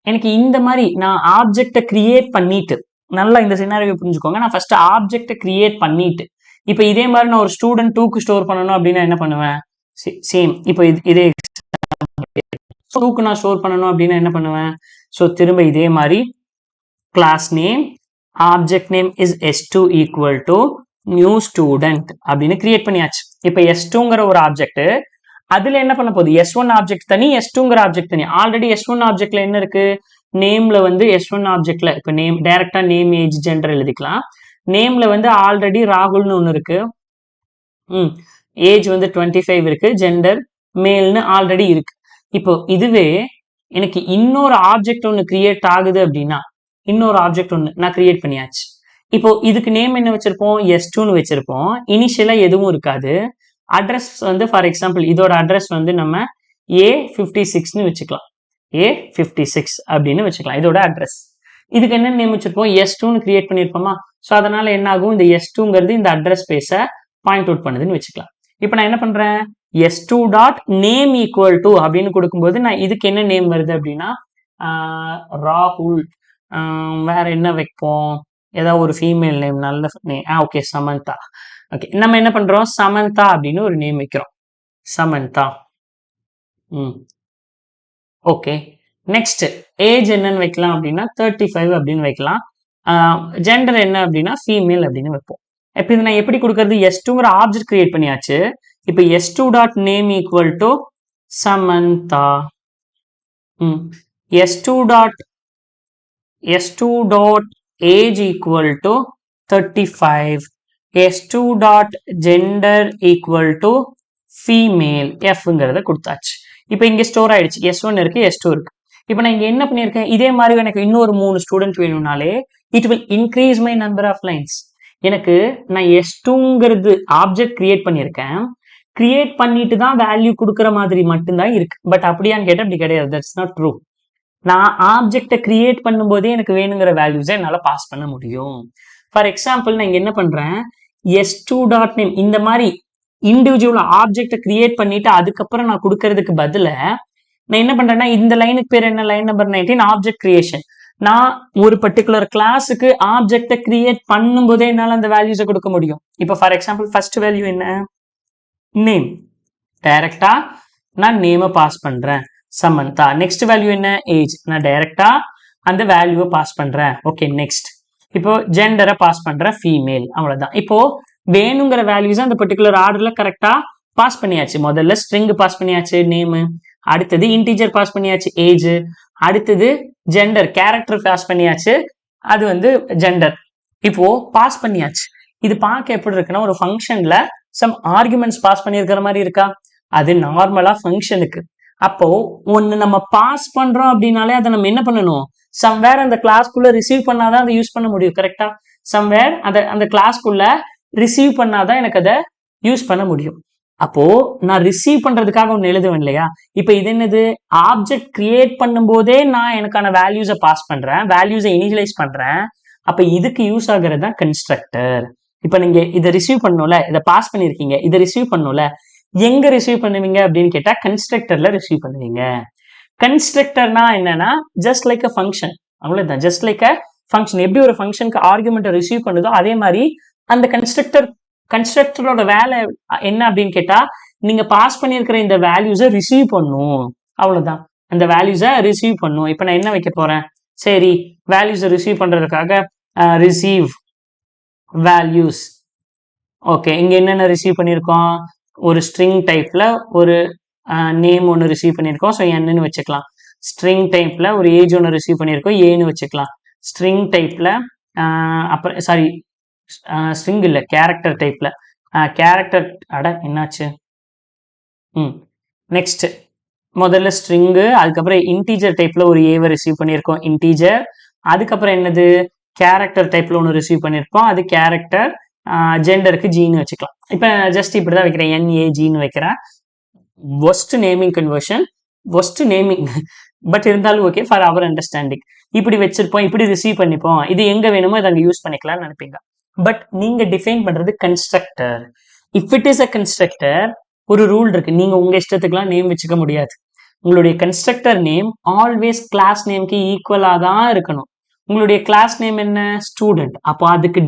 எனக்கு இந்த மாதிரி நான் ஆப்ஜெக்டை கிரியேட் பண்ணிட்டு, நல்லா இந்த சினாரியோ புரிஞ்சுக்கோங்க, நான் ஃபர்ஸ்ட் ஆப்ஜெக்டை கிரியேட் பண்ணிட்டு, இப்போ இதே மாதிரி நான் ஒரு ஸ்டூடெண்ட் 2க்கு ஸ்டோர் பண்ணணும் அப்படின்னா என்ன பண்ணுவேன்? சேம். இப்போ இதே 2க்கு நான் ஸ்டோர் பண்ணணும் அப்படின்னா என்ன பண்ணுவேன்? ஸோ திரும்ப இதே மாதிரி class name object name is s2 equal to new student அப்படின்னு கிரியேட் பண்ணியாச்சு. இப்போ s2ங்கிற ஒரு ஆப்ஜெக்ட், அதுல என்ன பண்ண போகுது? s1 ஆப்ஜெக்ட் தனி, s2ங்கிற ஆப்ஜெக்ட் தனி. ஆல்ரெடி s1 ஆப்ஜெக்ட்ல என்ன இருக்கு? நேம்ல வந்து s1 ஆப்ஜெக்ட்ல இப்போ நேம் டைரக்டா நேம் ஏஜ் ஜெண்டர் எழுதிக்கலாம். நேம்ல வந்து ஆல்ரெடி ராகுல்னு ஒன்று இருக்கு, ஏஜ் வந்து 25 இருக்கு, ஜெண்டர் மேல்னு ஆல்ரெடி இருக்கு. இப்போ இதுவே எனக்கு இன்னொரு ஆப்ஜெக்ட் ஒன்று கிரியேட் ஆகுது அப்படின்னா, இன்னொரு ஆப்ஜெக்ட் ஒன்று நான் கிரியேட் பண்ணியாச்சு. இப்போ இதுக்கு நேம் என்ன வச்சிருப்போம்? s2ன்னு வச்சிருப்போம். இனிஷியலா எதுவும் இருக்காது. அட்ரஸ் வந்து ஃபார் எக்ஸாம்பிள் இதோட அட்ரஸ் வந்து நம்ம A56ன்னு வச்சுக்கலாம். A56 அப்படின்னு வச்சுக்கலாம் இதோட அட்ரஸ். இதுக்கு என்ன நேம் வச்சிருப்போம்? s2ன்னு கிரியேட் பண்ணிருப்போமா? ஸோ அதனால என்ன ஆகும்? இந்த s2ங்கிறது இந்த அட்ரஸ் ஸ்பேஸை பாயிண்ட் அவுட் பண்ணுதுன்னு வச்சுக்கலாம். இப்போ நான் என்ன பண்றேன்? s2 dot name equal to அப்படின்னு கொடுக்கும்போது நான் இதுக்கு என்ன நேம் வருது அப்படின்னா ராகுல். வேற என்ன வைப்போம்? ஏதாவது ஒரு ஃபீமேல் நேம், நல்ல நேம். ஓகே, சமந்தா. ஓகே, நம்ம என்ன பண்றோம்? சமந்தா அப்படின்னு ஒரு நேம் வைக்கிறோம், சமந்தா. ஓகே, நெக்ஸ்ட் ஏஜ் என்னன்னு வைக்கலாம் அப்படின்னா 35 அப்படின்னு வைக்கலாம். ஜெண்டர் என்ன அப்படின்னா ஃபீமேல் அப்படின்னு வைப்போம். இப்போ இது நான் எப்படி கொடுக்கறது? s2ங்கிற ஆப்ஜெக்ட் கிரியேட் பண்ணியாச்சு. இப்போ s2 dot name equal to Samantha. s2 dot age equal to 35, s2 dot gender equal to female எஃப்ங்கிறத கொடுத்தாச்சு. இப்போ இங்க ஸ்டோர் ஆயிடுச்சு, s1 இருக்கு, s2 இருக்கு. இப்போ நான் இங்க என்ன பண்ணியிருக்கேன்? இதே மாதிரி எனக்கு இன்னொரு 3 ஸ்டூடெண்ட் வேணும்னாலே it will increase my number of lines. எனக்கு நான் s2ங்கிறது ஆப்ஜெக்ட் கிரியேட் பண்ணியிருக்கேன், கிரியேட் பண்ணிட்டு தான் வேல்யூ கொடுக்குற மாதிரி மட்டும்தான் இருக்கு. பட் அப்படியான்னு கேட்டால் அப்படி கிடையாது. That's not true. நான் ஆப்ஜெக்டை கிரியேட் பண்ணும்போதே எனக்கு வேணுங்கிற வேல்யூஸை என்னால் பாஸ் பண்ண முடியும். ஃபார் எக்ஸாம்பிள் நான் இங்க என்ன பண்றேன்? s2 டாட் நேம் இந்த மாதிரி இண்டிவிஜுவல் ஆப்ஜெக்டை கிரியேட் பண்ணிட்டு அதுக்கப்புறம் நான் கொடுக்கறதுக்கு பதில நான் என்ன பண்றேன்னா, இந்த லைனுக்கு பேர் என்ன? Line number 19 object creation. நான் ஒரு பர்டிகுலர் கிளாஸுக்கு ஆப்ஜெக்டை கிரியேட் பண்ணும்போதே என்னால் அந்த வேல்யூஸை கொடுக்க முடியும். இப்போ ஃபார் எக்ஸாம்பிள் ஃபர்ஸ்ட் வேல்யூ என்ன? நேம். டைரக்டா நான் நேமை பாஸ் பண்றேன், சமந்தா. நெக்ஸ்ட் வேல்யூ என்ன? ஏஜ். நான் டைரக்டா அந்த வேல்யூவை பாஸ் பண்றேன். ஓகே, நெக்ஸ்ட் இப்போ ஜெண்டரை பாஸ் பண்றேன், ஃபீமேல். அவ்வளவுதான். இப்போ வேணுங்கிற வேல்யூஸ் அந்த பர்டிகுலர் ஆர்டர்ல கரெக்டா பாஸ் பண்ணியாச்சு. முதல்ல ஸ்ட்ரிங் பாஸ் பண்ணியாச்சு, நேம். அடுத்தது இன்டீஜர் பாஸ் பண்ணியாச்சு, ஏஜ். அடுத்தது ஜெண்டர், கேரக்டர் பாஸ் பண்ணியாச்சு, அது வந்து ஜெண்டர். இப்போ பாஸ் பண்ணியாச்சு. இது பார்க்க எப்படி இருக்குன்னா, ஒரு ஃபங்க்ஷன்ல சம் ஆர்குமெண்ட்ஸ் பாஸ் பண்ணியிருக்கிற மாதிரி இருக்கா? அது நார்மலா ஃபங்க்ஷனுக்கு. அப்போ ஒன்னு நம்ம பாஸ் பண்றோம் அப்படின்னாலே அதை நம்ம என்ன பண்ணணும்? சம்வேர் அந்த கிளாஸ்க்குள்ள ரிசீவ் பண்ணாதான் அதை யூஸ் பண்ண முடியும். கரெக்டா? சம்வேர் அந்த கிளாஸ்க்குள்ள ரிசீவ் பண்ணாதான் எனக்கு அதை யூஸ் பண்ண முடியும். அப்போ நான் ரிசீவ் பண்றதுக்காக ஒன்னு எழுதுவேன் இல்லையா? இப்ப இது என்னது? ஆப்ஜெக்ட் கிரியேட் பண்ணும் போதே நான் எனக்கான வேல்யூஸை பாஸ் பண்றேன், வேல்யூஸை இனிஷியலைஸ் பண்றேன். அப்ப இதுக்கு யூஸ் ஆகுறது தான் கன்ஸ்ட்ரக்டர். இப்ப நீங்க இதை ரிசீவ் பண்ணணும்ல, இதை பாஸ் பண்ணிருக்கீங்க, இதை ரிசீவ் பண்ணணும்ல, எங்க ரிசீவ் பண்ணுவீங்க அப்படின்னு கேட்டா கன்ஸ்ட்ரக்டர்ல ரிசீவ் பண்ணுவீங்க. கன்ஸ்ட்ரக்டர்னா என்னன்னா ஜஸ்ட் லைக் அ ஃபங்க்ஷன், அவ்வளவுதான். ஜஸ்ட் லைக் அ ஃபங்க்ஷன். எப்படி ஒரு ஃபங்க்ஷனுக்கு ஆர்குமெண்ட்டை ரிசீவ் பண்ணுதோ அதே மாதிரி அந்த கன்ஸ்ட்ரக்டரோட வேலை என்ன அப்படின்னு கேட்டா, நீங்க பாஸ் பண்ணியிருக்கிற இந்த வேல்யூஸை ரிசீவ் பண்ணும், அவ்வளவுதான். அந்த வேல்யூஸை ரிசீவ் பண்ணும். இப்ப நான் என்ன வைக்க போறேன்? சரி, வேல்யூஸை ரிசீவ் பண்றதுக்காக ரிசீவ் வேல்யூஸ். ஓகே, இங்க என்னென்ன ரிசீவ் பண்ணியிருக்கோம்? ஒரு ஸ்ட்ரிங் டைப்ல ஒரு நேம் ஒன்று ரிசீவ் பண்ணியிருக்கோம், ஸோ என்னன்னு வச்சுக்கலாம். ஸ்ட்ரிங் டைப்ல ஒரு ஏஜ் ஒன்று ரிசீவ் பண்ணியிருக்கோம், ஏன்னு வச்சுக்கலாம். ஸ்ட்ரிங் டைப்ல அப்புறம் சாரி ஸ்ட்ரிங் இல்லை, கேரக்டர் டைப்ல கேரக்டர். என்னாச்சு? நெக்ஸ்ட் முதல்ல ஸ்ட்ரிங்கு, அதுக்கப்புறம் இன்டீஜர் டைப்ல ஒரு ஏவை ரிசீவ் பண்ணியிருக்கோம், இன்டீஜர். அதுக்கப்புறம் என்னது? கேரக்டர் டைப்ல ஒன்று ரிசீவ் பண்ணியிருக்கோம், அது கேரக்டர். ஜெண்டருக்கு ஜின்னு வச்சுக்கலாம். இப்போ ஜஸ்ட் இப்படி தான் வைக்கிறேன், NAGன்னு வைக்கிறேன். Worst naming conversion, worst naming, but இருந்தாலும் ஓகே ஃபார் அவர் அண்டர்ஸ்டாண்டிங். இப்படி வச்சிருப்போம், இப்படி ரிசீவ் பண்ணிப்போம், இது எங்க வேணுமோ இதை அங்கே யூஸ் பண்ணிக்கலாம்னு நினைப்பீங்க. பட் நீங்க டிஃபைன் பண்றது constructor. If it is a constructor, ஒரு ரூல் இருக்கு, நீங்க உங்க இஷ்டத்துக்குலாம் நேம் வச்சுக்க முடியாது. உங்களுடைய கன்ஸ்ட்ரக்டர் நேம் ஆல்வேஸ் கிளாஸ் நேம்க்கு ஈக்குவலா தான் இருக்கணும். உங்களுடைய கிளாஸ் நேம் என்ன? ஸ்டூடெண்ட். அப்போ அதுக்கு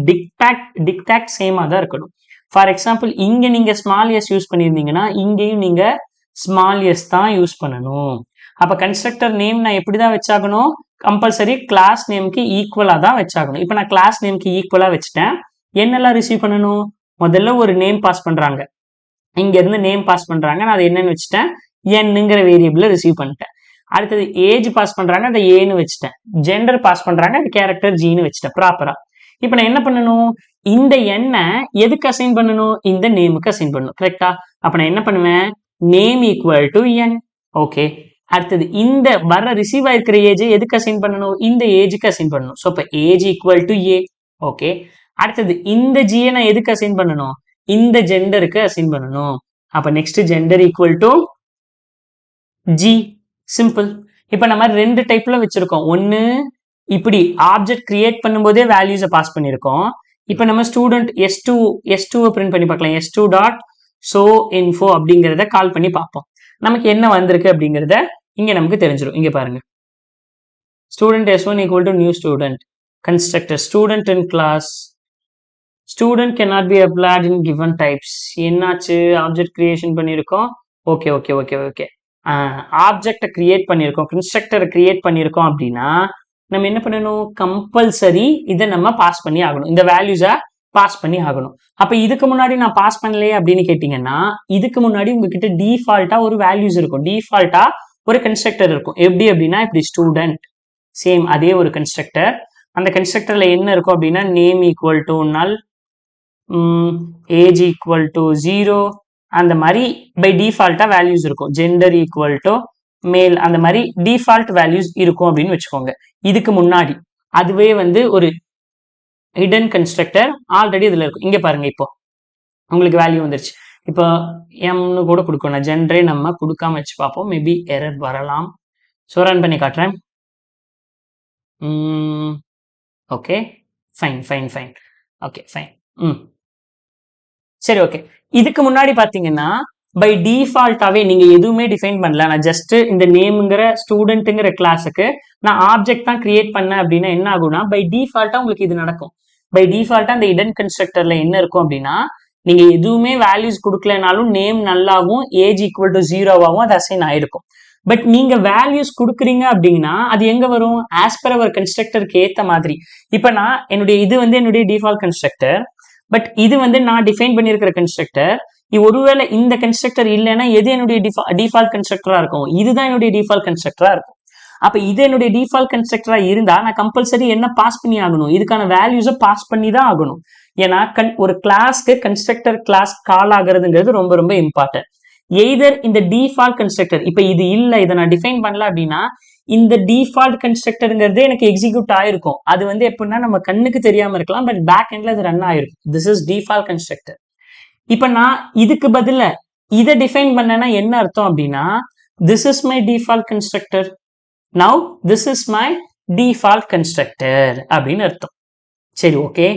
டிக்டாக்ட் சேமா தான் இருக்கணும். ஃபார் எக்ஸாம்பிள், இங்க நீங்க ஸ்மால் எஸ் யூஸ் பண்ணியிருந்தீங்கன்னா இங்கேயும் நீங்க ஸ்மால் எஸ் தான் யூஸ் பண்ணணும். அப்ப கன்ஸ்ட்ரக்டர் நேம் நான் எப்படிதான் வச்சாகணும்? கம்பல்சரி கிளாஸ் நேம்க்கு ஈக்குவலா தான் வச்சாகணும். இப்ப நான் கிளாஸ் நேம்க்கு ஈக்குவலா வச்சுட்டேன். என்னெல்லாம் ரிசீவ் பண்ணணும்? முதல்ல ஒரு நேம் பாஸ் பண்றாங்க, இங்க இருந்து நேம் பாஸ் பண்றாங்க, நான் அதை என்னன்னு வச்சுட்டேன், என்னங்கிற வேரியபிள் ரிசீவ் பண்ணிட்டேன். அடுத்தது ஏஜ் பாஸ் பண்றாங்க, அதை ஏன்னு வச்சுட்டேன். ஜெண்டர் பாஸ் பண்றாங்க, அது கேரக்டர் ஜின்னு வச்சுட்டேன் ப்ராப்பரா. இப்ப நான் என்ன பண்ணணும்? இந்த எண்ணை எதுக்கு அசைன் பண்ணணும்? இந்த நேமுக்கு அசைன் பண்ணணும். கரெக்டா? அப்ப நான் என்ன பண்ணுவேன்? Name equal to N. Okay. அடுத்தது இந்த வர ரிசீவ் ஆயிருக்கிற ஏஜ் எதுக்கு அசைன் பண்ணணும்? இந்த ஏஜுக்கு அசைன் பண்ணணும். ஸோ இப்போ age equal to A. Okay. அடுத்தது இந்த ஜியை நான் எதுக்கு அசைன் பண்ணணும்? இந்த ஜெண்டருக்கு அசைன் பண்ணணும். அப்ப next gender equal to G. Simple. இப்ப நம்ம ரெண்டு டைப்ல வச்சிருக்கோம். ஒன்னு இப்படி ஆப்ஜெக்ட் கிரியேட் பண்ணும்போதே வேல்யூஸை பாஸ் பண்ணிருக்கோம். இப்ப நம்ம ஸ்டூடெண்ட் S2 பிரிண்ட் பண்ணி பார்க்கலாம். S2 டாட் ஷோ இன்ஃபோ அப்படிங்கிறத கால் பண்ணி பார்ப்போம். நமக்கு என்ன வந்திருக்கு அப்படிங்கிறத இங்க நமக்கு தெரிஞ்சிடும். இங்க பாருங்க, student S1 equal to new student, constructor student in class, student cannot be applied in given types. என்னாச்சு? ஆப்ஜெக்ட் கிரியேஷன் பண்ணியிருக்கோம். Okay okay okay okay. ஆப்ஜெக்டை கிரியேட் பண்ணியிருக்கோம், கன்ஸ்ட்ரக்டரை கிரியேட் பண்ணியிருக்கோம் அப்படின்னா நம்ம என்ன பண்ணணும்? கம்பல்சரி இதை நம்ம பாஸ் பண்ணி ஆகணும், இந்த வேல்யூஸை பாஸ் பண்ணி ஆகணும். அப்ப இதுக்கு முன்னாடி நான் பாஸ் பண்ணலையே அப்படின்னு கேட்டீங்கன்னா, இதுக்கு முன்னாடி உங்ககிட்ட டிஃபால்ட்டா ஒரு வேல்யூஸ் இருக்கும், டிஃபால்ட்டா ஒரு கன்ஸ்ட்ரக்டர் இருக்கும். எப்படி அப்படின்னா இப்படி ஸ்டூடெண்ட், சேம் அதே ஒரு கன்ஸ்ட்ரக்டர். அந்த கன்ஸ்ட்ரக்டர்ல என்ன இருக்கும் அப்படின்னா நேம் ஈக்குவல் டு நல், ஏஜ் ஈக்குவல் டு 0, அந்த மாதிரி பை டிஃபால்ட்டா வேல்யூஸ் இருக்கும். ஜெண்டர் ஈக்குவல் டு மேல், அந்த மாதிரி டிஃபால்ட் வேல்யூஸ் இருக்கும் அப்படின்னு வச்சுக்கோங்க. இதுக்கு முன்னாடி அதுவே வந்து ஒரு ஹிடன் கன்ஸ்ட்ரக்டர் ஆல்ரெடி இதுல இருக்கும். இங்க பாருங்க, இப்போ உங்களுக்கு வேல்யூ வந்துருச்சு. இப்போ எம்னு கூட கொடுக்கணும், ஜென்ரே நம்ம கொடுக்காம வச்சு பார்ப்போம், மேபி எரர் வரலாம். ஸோ ரன் பண்ணி காட்டுறேன். Okay, fine fine fine, okay fine. சரி, ஓகே. இதுக்கு முன்னாடி பாத்தீங்கன்னா பை டிஃபால்ட்டாவே நீங்க எதுவுமே டிஃபைன் பண்ணல, நான் ஜஸ்ட் இந்த நேம்ங்கிற ஸ்டூடெண்ட்ங்கிற கிளாஸுக்கு நான் ஆப்ஜெக்ட் தான் கிரியேட் பண்ணேன் அப்படின்னா என்ன ஆகும்னா, பை டிஃபால்ட்டா உங்களுக்கு இது நடக்கும். பை டிஃபால்ட்டா இந்த இடன் கன்ஸ்ட்ரக்டர்ல என்ன இருக்கும் அப்படின்னா, நீங்க எதுவுமே வேல்யூஸ் கொடுக்கலனாலும் நேம் நல்லாவும் ஏஜ் ஈக்குவல் டு 0வாவும் அது அசைன் ஆயிருக்கும். பட் நீங்க வேல்யூஸ் கொடுக்குறீங்க அப்படின்னா அது எங்க வரும்? ஆஸ் பர் அவர் கன்ஸ்ட்ரக்டருக்கு ஏத்த மாதிரி. இப்ப நான் இது வந்து என்னுடைய டிஃபால்ட் கன்ஸ்ட்ரக்டர், பட் இது வந்து நான் டிஃபைன் பண்ணியிருக்கிற கன்ஸ்ட்ரக்டர். ஒருவேளை இந்த கன்ஸ்ட்ரக்டர் இல்லைன்னா எது என்னுடைய டிஃபால்ட் கன்ஸ்ட்ரக்டரா இருக்கும்? இதுதான் என்னுடைய டிஃபால்ட் கன்ஸ்ட்ரக்டரா இருக்கும். அப்ப இது என்னுடைய டிஃபால்ட் கன்ஸ்ட்ரக்டரா இருந்தா நான் கம்பல்சரி என்ன பாஸ் பண்ணி ஆகணும்? இதுக்கான வேல்யூஸை பாஸ் பண்ணி தான் ஆகணும். ஏன்னா ஒரு கிளாஸ்க்கு கன்ஸ்ட்ரக்டர் கிளாஸ் கால் ஆகுறதுங்கிறது ரொம்ப ரொம்ப இம்பார்ட்டன்ட். எய்தர் இந்த டிஃபால்ட் கன்ஸ்ட்ரக்டர், இப்ப இது இல்ல, இதை நான் டிஃபைன் பண்ணல அப்படின்னா இந்த டிஃபால்ட் கன்ஸ்ட்ரக்டர்ங்கிறதே எனக்கு எக்ஸிக்யூட் ஆயிருக்கும். அது வந்து எப்படின்னா நம்ம கண்ணுக்கு தெரியாம இருக்கலாம், பட் பேக் எண்ட்ல அது ரன் ஆயிருக்கும். This is default constructor. இப்ப நான் இதுக்கு பதில இதை டிஃபைன் பண்ணேன்னா என்ன அர்த்தம் அப்படின்னா, this is my default constructor, now this is my default constructor அப்படின்னு அர்த்தம். சரி, ஓகே.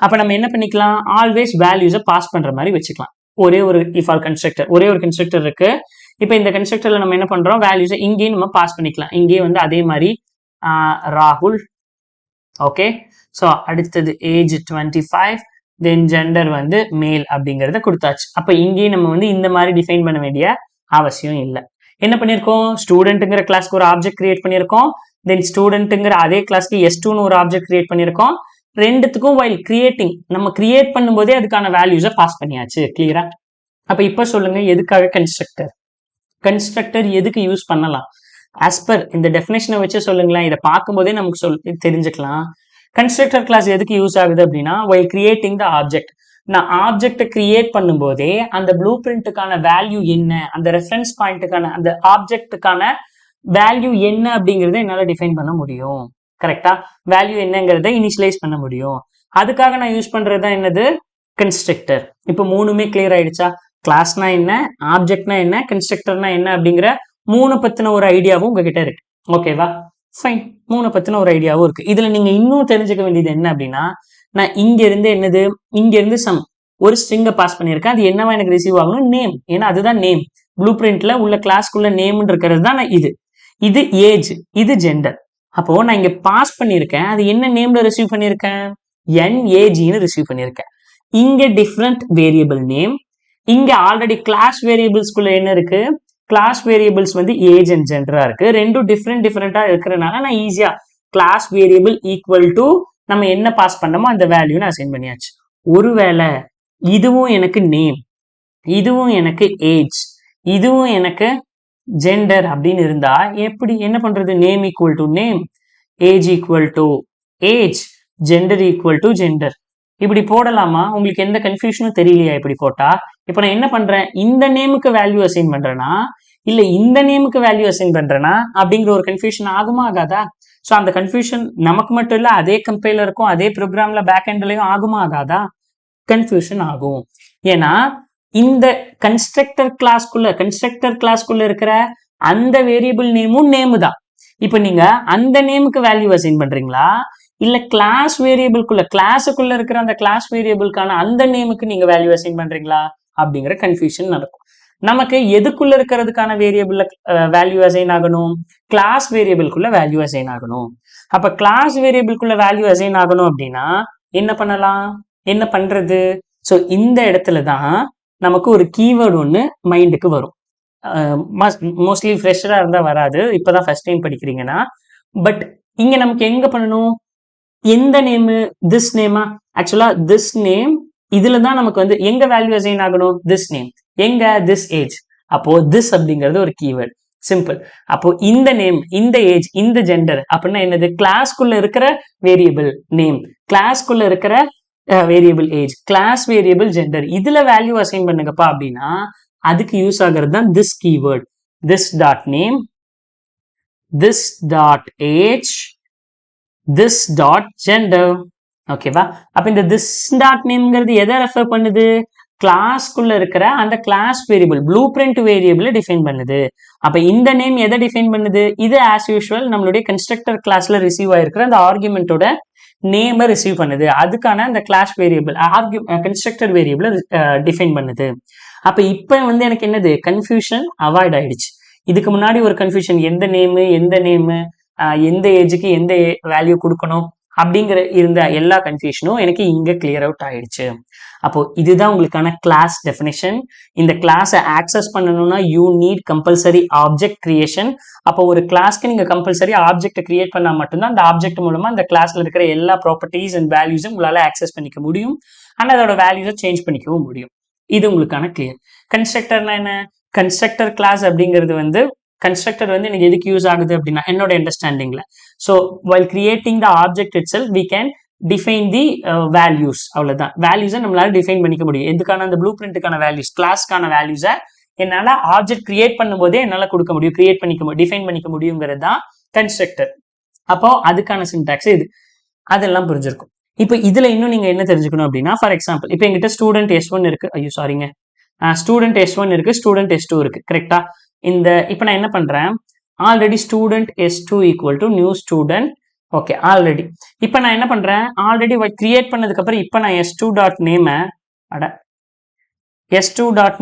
அப்ப நம்ம என்ன பண்ணிக்கலாம்? ஆல்வேஸ் வேல்யூஸை பாஸ் பண்ற மாதிரி வச்சுக்கலாம். ஒரே ஒரு டிஃபால்ட் கன்ஸ்ட்ரக்டர், ஒரே ஒரு கன்ஸ்ட்ரக்டர் இருக்கு. இப்ப இந்த கன்ஸ்ட்ரக்டர்ல நம்ம என்ன பண்றோம்? வேல்யூஸை இங்கேயும் நம்ம பாஸ் பண்ணிக்கலாம். இங்கேயே வந்து அதே மாதிரி ராகுல். ஓகே. ஸோ அடுத்தது ஏஜ் 25, தென் ஜெண்டர் வந்து மேல் அப்படிங்கிறத கொடுத்தாச்சு. அப்ப இங்கேயும் நம்ம வந்து இந்த மாதிரி டிஃபைன் பண்ண வேண்டிய அவசியம் இல்லை. என்ன பண்ணிருக்கோம்? ஸ்டூடெண்ட்டுங்கிற கிளாஸ்க்கு ஒரு ஆப்ஜெக்ட் கிரியேட் பண்ணிருக்கோம். தென் ஸ்டூடெண்ட்டுங்கிற அதே கிளாஸ்க்கு S2ன்னு ஒரு ஆப்ஜெக்ட் கிரியேட் பண்ணிருக்கோம். ரெண்டுத்துக்கும் வைல் கிரியேட்டிங் நம்ம கிரியேட் பண்ணும்போதே அதுக்கான வேல்யூஸை பாஸ் பண்ணியாச்சு. கிளியரா? அப்ப இப்ப சொல்லுங்க, எதுக்காக கன்ஸ்ட்ரக்டர் எதுக்கு யூஸ் பண்ணலாம்? ஆஸ் பர் இந்த டெஃபினேஷனை வச்சு சொல்லுங்களேன். இதை பார்க்கும்போதே நமக்கு தெரிஞ்சுக்கலாம். கன்ஸ்ட்ரக்டர் கிளாஸ் எதுக்கு யூஸ் ஆகுது அப்படின்னா, வைல் கிரியேட்டிங் த ஆப்ஜெக்ட், நான் ஆப்ஜெக்டை கிரியேட் பண்ணும்போதே அந்த ப்ளூ பிரிண்ட்டுக்கான வேல்யூ என்ன, அந்த ரெஃபரன்ஸ் பாயிண்ட்டுக்கான அந்த ஆப்ஜெக்டுக்கான வேல்யூ என்ன அப்படிங்கறத என்னால டிஃபைன் பண்ண முடியும். கரெக்டா? வேல்யூ என்னங்கிறத இனிஷியலைஸ் பண்ண முடியும். அதுக்காக நான் யூஸ் பண்றதுதான் என்னது? கன்ஸ்ட்ரக்டர். இப்போ மூணுமே கிளியர் ஆயிடுச்சா? கிளாஸ்னா என்ன, ஆப்ஜெக்ட்னா என்ன, கன்ஸ்ட்ரக்டர்னா என்ன அப்படிங்கிற மூணு பத்தின ஒரு ஐடியாவும் உங்ககிட்ட இருக்கு. ஓகேவா? ஃபைன். மூணு பத்தின ஒரு ஐடியாவும் இருக்கு. இதுல நீங்க இன்னும் தெரிஞ்சுக்க வேண்டியது என்ன அப்படின்னா, நான் இங்க இருந்து என்னது, இங்க இருந்து ஒரு ஸ்ட்ரிங்கை பாஸ் பண்ணியிருக்கேன். அது என்னவா எனக்கு ரிசீவ் ஆகணும்? நேம். ஏன்னா அதுதான் நேம். ப்ளூ பிரிண்ட்ல உள்ள கிளாஸ்க்குள்ள நேம் இருக்கிறது தான் இது ஏஜ், இது ஜெண்டர். அப்போ நான் இங்க பாஸ் பண்ணியிருக்கேன். அது என்ன நேம்ல ரிசீவ் பண்ணியிருக்கேன்? NAGன்னு ரிசீவ் பண்ணியிருக்கேன். இங்க டிஃப்ரெண்ட் வேரியபிள் நேம். இங்க ஆல்ரெடி கிளாஸ் வேரியபிள்ஸ்குள்ள என்ன இருக்கு? கிளாஸ் வேரியபிள்ஸ் வந்து ஏஜ் அண்ட் ஜெண்டரா இருக்கு. ரெண்டும் டிஃப்ரெண்டா இருக்கிறதுனால நான் ஈஸியா கிளாஸ் வேரியபிள் ஈக்குவல் டு நம்ம என்ன பாஸ் பண்ணமோ அந்த வேல்யூ நான் அசைன் பண்ணியாச்சு. ஒருவேளை இதுவும் எனக்கு நேம், இதுவும் எனக்கு ஏஜ், இதுவும் எனக்கு ஜெண்டர் அப்படின்னு இருந்தா எப்படி என்ன பண்றது? Name equal to name, age equal to age, gender equal to gender. இப்படி போடலாமா? உங்களுக்கு எந்த கன்ஃபியூஷனும் தெரியலையா இப்படி போட்டா? இப்ப நான் என்ன பண்றேன்? இந்த நேமுக்கு வேல்யூ அசைன் பண்றேனா இல்ல இந்த நேமுக்கு வேல்யூ அசைன் பண்றேனா அப்படிங்கிற ஒரு கன்ஃபியூஷன் ஆகுமா ஆகாதா? ஸோ அந்த கன்ஃபியூஷன் நமக்கு மட்டும் இல்ல, அதே கம்பைலருக்கும் அதே ப்ரோக்ராம்ல பேக் எண்ட்லயும் ஆகுமா ஆகாதா? கன்ஃபியூஷன் ஆகும். ஏன்னா இந்த கன்ஸ்ட்ரக்டர் கிளாஸ்க்குள்ள இருக்கிற அந்த வேரியபிள் நேமும் நேமு தான். இப்ப நீங்க அந்த நேமுக்கு வேல்யூ அசைன் பண்றீங்களா இல்ல கிளாஸ் வேரியபிள்குள்ள கிளாஸுக்குள்ள இருக்கிற அந்த கிளாஸ் வேரியபிள்கான அந்த நேமுக்கு நீங்க வேல்யூ அசைன் பண்றீங்களா அப்படிங்கிற கன்ஃபியூஷன் நடக்கும். நமக்கு எதுக்குள்ள இருக்கிறதுக்கான வேரியபிள்ல வேல்யூ அசைன் ஆகணும்? கிளாஸ் வேரியபிள்குள்ள வேல்யூ அசைன் ஆகணும். அப்ப கிளாஸ் வேரியபிள்குள்ள வேல்யூ அசைன் ஆகணும் அப்படின்னா என்ன பண்ணலாம்? என்ன பண்றது? ஸோ இந்த இடத்துல தான் நமக்கு ஒரு கீவேர்டு ஒன்று மைண்டுக்கு வரும். மோஸ்ட்லி ஃப்ரெஷரா இருந்தா வராது, இப்பதான் ஃபர்ஸ்ட் டைம் படிக்கிறீங்கன்னா. பட் இங்க நமக்கு எங்க பண்ணணும்? எந்த நேமு? திஸ் நேமா? ஆக்சுவலா திஸ் நேம் இதுல தான் நமக்கு வந்து எங்க வேல்யூ அசைன் ஆகணும்? This name. எங்க? This age. அப்போ திஸ் அப்படிங்கிறது ஒரு கீவேர்டு. சிம்பிள். அப்போ இந்த நேம், இந்த ஏஜ், இந்த ஜெண்டர் அப்படின்னா என்னது? கிளாஸ்க்குள்ள இருக்கிற வேரியபிள் நேம், கிளாஸ்க்குள்ள இருக்கிற variable age, class variable gender, இதுல வேல்யூ அசைன் பண்ணுங்கப்பா அப்படின்னா அதுக்கு யூஸ் ஆகிறது தான் this keyword. This dot name, this dot age, this dot gender. ஓகேவா? அப்ப இந்த திஸ் டாட் நேம்ங்கிறது எதை ரெஃபர் பண்ணுது? கிளாஸ்க்குள்ள இருக்கிற அந்த class variable, blueprint variable define பண்ணுது. அப்ப இந்த நேம் எதை டிஃபைன் பண்ணுது? இது ஆஸ் யூஷுவல் நம்மளுடைய கன்ஸ்ட்ரக்டர் கிளாஸ்ல ரிசீவ் ஆயிருக்கிற அந்த ஆர்குமெண்டோட நேமை ரிசீவ் பண்ணுது. அதுக்கான அந்த class variable constructor variable define பண்ணுது. அப்ப இப்ப வந்து எனக்கு என்னது? கன்ஃபியூஷன் அவாய்ட் ஆயிடுச்சு. இதுக்கு முன்னாடி ஒரு கன்ஃபியூஷன், எந்த நேமு எந்த ஏஜுக்கு எந்த வேல்யூ கொடுக்கணும் அப்படிங்கிற இருந்த எல்லா கன்ஃபியூஷனும் எனக்கு இங்க கிளியர் அவுட் ஆயிடுச்சு. அப்போ இதுதான் உங்களுக்கான கிளாஸ் டெஃபினிஷன். இந்த கிளாஸை ஆக்சஸ் பண்ணணும்னா you need compulsory object creation. அப்போ ஒரு கிளாஸ்க்கு நீங்க கம்பல்சரி ஆப்ஜெக்ட் கிரியேட் பண்ணா மட்டும்தான் அந்த ஆப்ஜெக்ட் மூலமா அந்த கிளாஸ்ல இருக்கிற எல்லா ப்ராப்பர்ட்டிஸ் அண்ட் வேல்யூஸும் உங்களால ஆக்சஸ் பண்ணிக்க முடியும். அண்ட் அதோட வேல்யூஸை சேஞ்ச் பண்ணிக்கவும் முடியும். இது உங்களுக்கான கிளியர். கன்ஸ்ட்ரக்டர்னா என்ன? கன்ஸ்ட்ரக்டர் கிளாஸ் அப்படிங்கிறது வந்து கன்ஸ்ட்ரக்டர் வந்து எனக்கு எதுக்கு யூஸ் ஆகுது அப்படின்னா என்னோட அண்டர்ஸ்டாண்டிங்ல, so while creating the object itself we can define the values. அவ்வளவுதான். வேல்யூஸை நம்மளால டிஃபைன் பண்ணிக்க முடியும். எதுக்கான? அந்த ப்ளூ பிரிண்ட்டுக்கான வேல்யூஸ், கிளாஸ்க்கான வேல்யூஸை என்னால ஆப்ஜெக்ட் கிரியேட் பண்ணும்போதே என்னால கொடுக்க முடியும், டிஃபைன் பண்ணிக்க முடியுங்கிறது தான் கன்ஸ்ட்ரக்டர். அப்போ அதுக்கான சின்டாக்ஸ் இது. அதெல்லாம் புரிஞ்சிருக்கும். இப்போ இதுல இன்னும் நீங்க என்ன தெரிஞ்சுக்கணும் அப்படின்னா, ஃபார் எக்ஸாம்பிள் இப்போ எங்கிட்ட ஸ்டூடெண்ட் S1 இருக்கு. ஐயோ சாரிங்க, ஸ்டூடெண்ட் S1 இருக்கு, ஸ்டூடெண்ட் S2 இருக்கு. கரெக்டா? இப்போ நான் என்ன பண்றேன்? Already student S2 equal to new student. Okay, already இப்போ நான் என்ன பண்றேன்? ஆல்ரெடி கிரியேட் பண்ணதுக்கு அப்புறம் இப்போ நான் S2 டாட்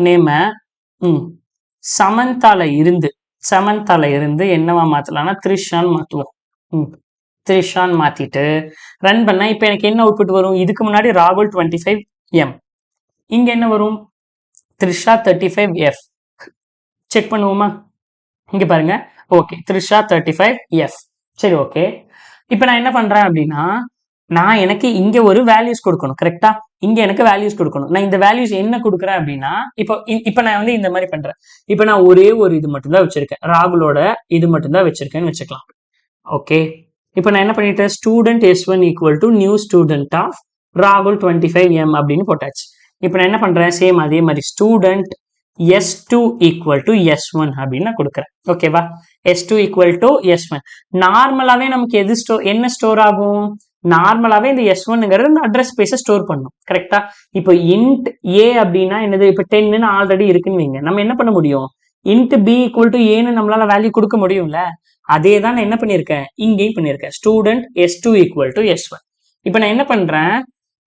நேம சமந்தால இருந்து என்னவா மாத்தலாம்னா த்ரிஷான் மாத்துவோம். த்ரிஷான் மாத்திட்டு ரன் பண்ணா இப்போ எனக்கு என்ன அவுட்புட் வரும்? இதுக்கு முன்னாடி ராகுல் 25M, இங்க என்ன வரும்? த்ரிஷா 35F. செக் பண்ணுவோமா? இங்க பாருங்க. Okay, Trisha 35F. சரி, ஓகே. இப்போ நான் என்ன பண்றேன் அப்படின்னா, நான் எனக்கு இங்க ஒரு வேல்யூஸ் கொடுக்கணும். கரெக்டா? இங்க எனக்கு வேல்யூஸ் கொடுக்கணும். நான் இந்த வேல்யூஸ் என்ன கொடுக்குறேன் அப்படின்னா, இப்போ நான் வந்து இந்த மாதிரி பண்றேன். இப்போ நான் ஒரே ஒரு இது மட்டும்தான் வச்சிருக்கேன், ராகுலோட இது மட்டும்தான் வச்சிருக்கேன்னு வச்சுக்கலாம். ஓகே, இப்போ நான் என்ன பண்ணிட்டேன்? Student S1 equal to new student of ராகுல் 25M அப்படின்னு போட்டாச்சு. இப்போ நான் என்ன பண்றேன்? சேம் அதே மாதிரி student S2 equal to S1 அப்படின்னு நான் கொடுக்குறேன். ஓகேவா? S2 equal to S1. நார்மலாவே நமக்கு என்ன ஸ்டோர் ஆகும்? நார்மலாவே இந்த S1ங்கிறது இந்த அட்ரஸ் ஸ்பேஸை ஸ்டோர் பண்ணும். கரெக்டா? இப்போ int a அப்படின்னா என்னது? இப்போ 10ன்னு ஆல்ரெடி இருக்குன்னு வைங்க. நம்ம என்ன பண்ண முடியும்? int b ஈக்குவல் டு ஏன்னு நம்மளால வேல்யூ கொடுக்க முடியும்ல. அதே தான் நான் என்ன பண்ணியிருக்கேன்? இங்கேயும் பண்ணியிருக்கேன். Student S2 equal to S1. இப்போ நான் என்ன பண்றேன்?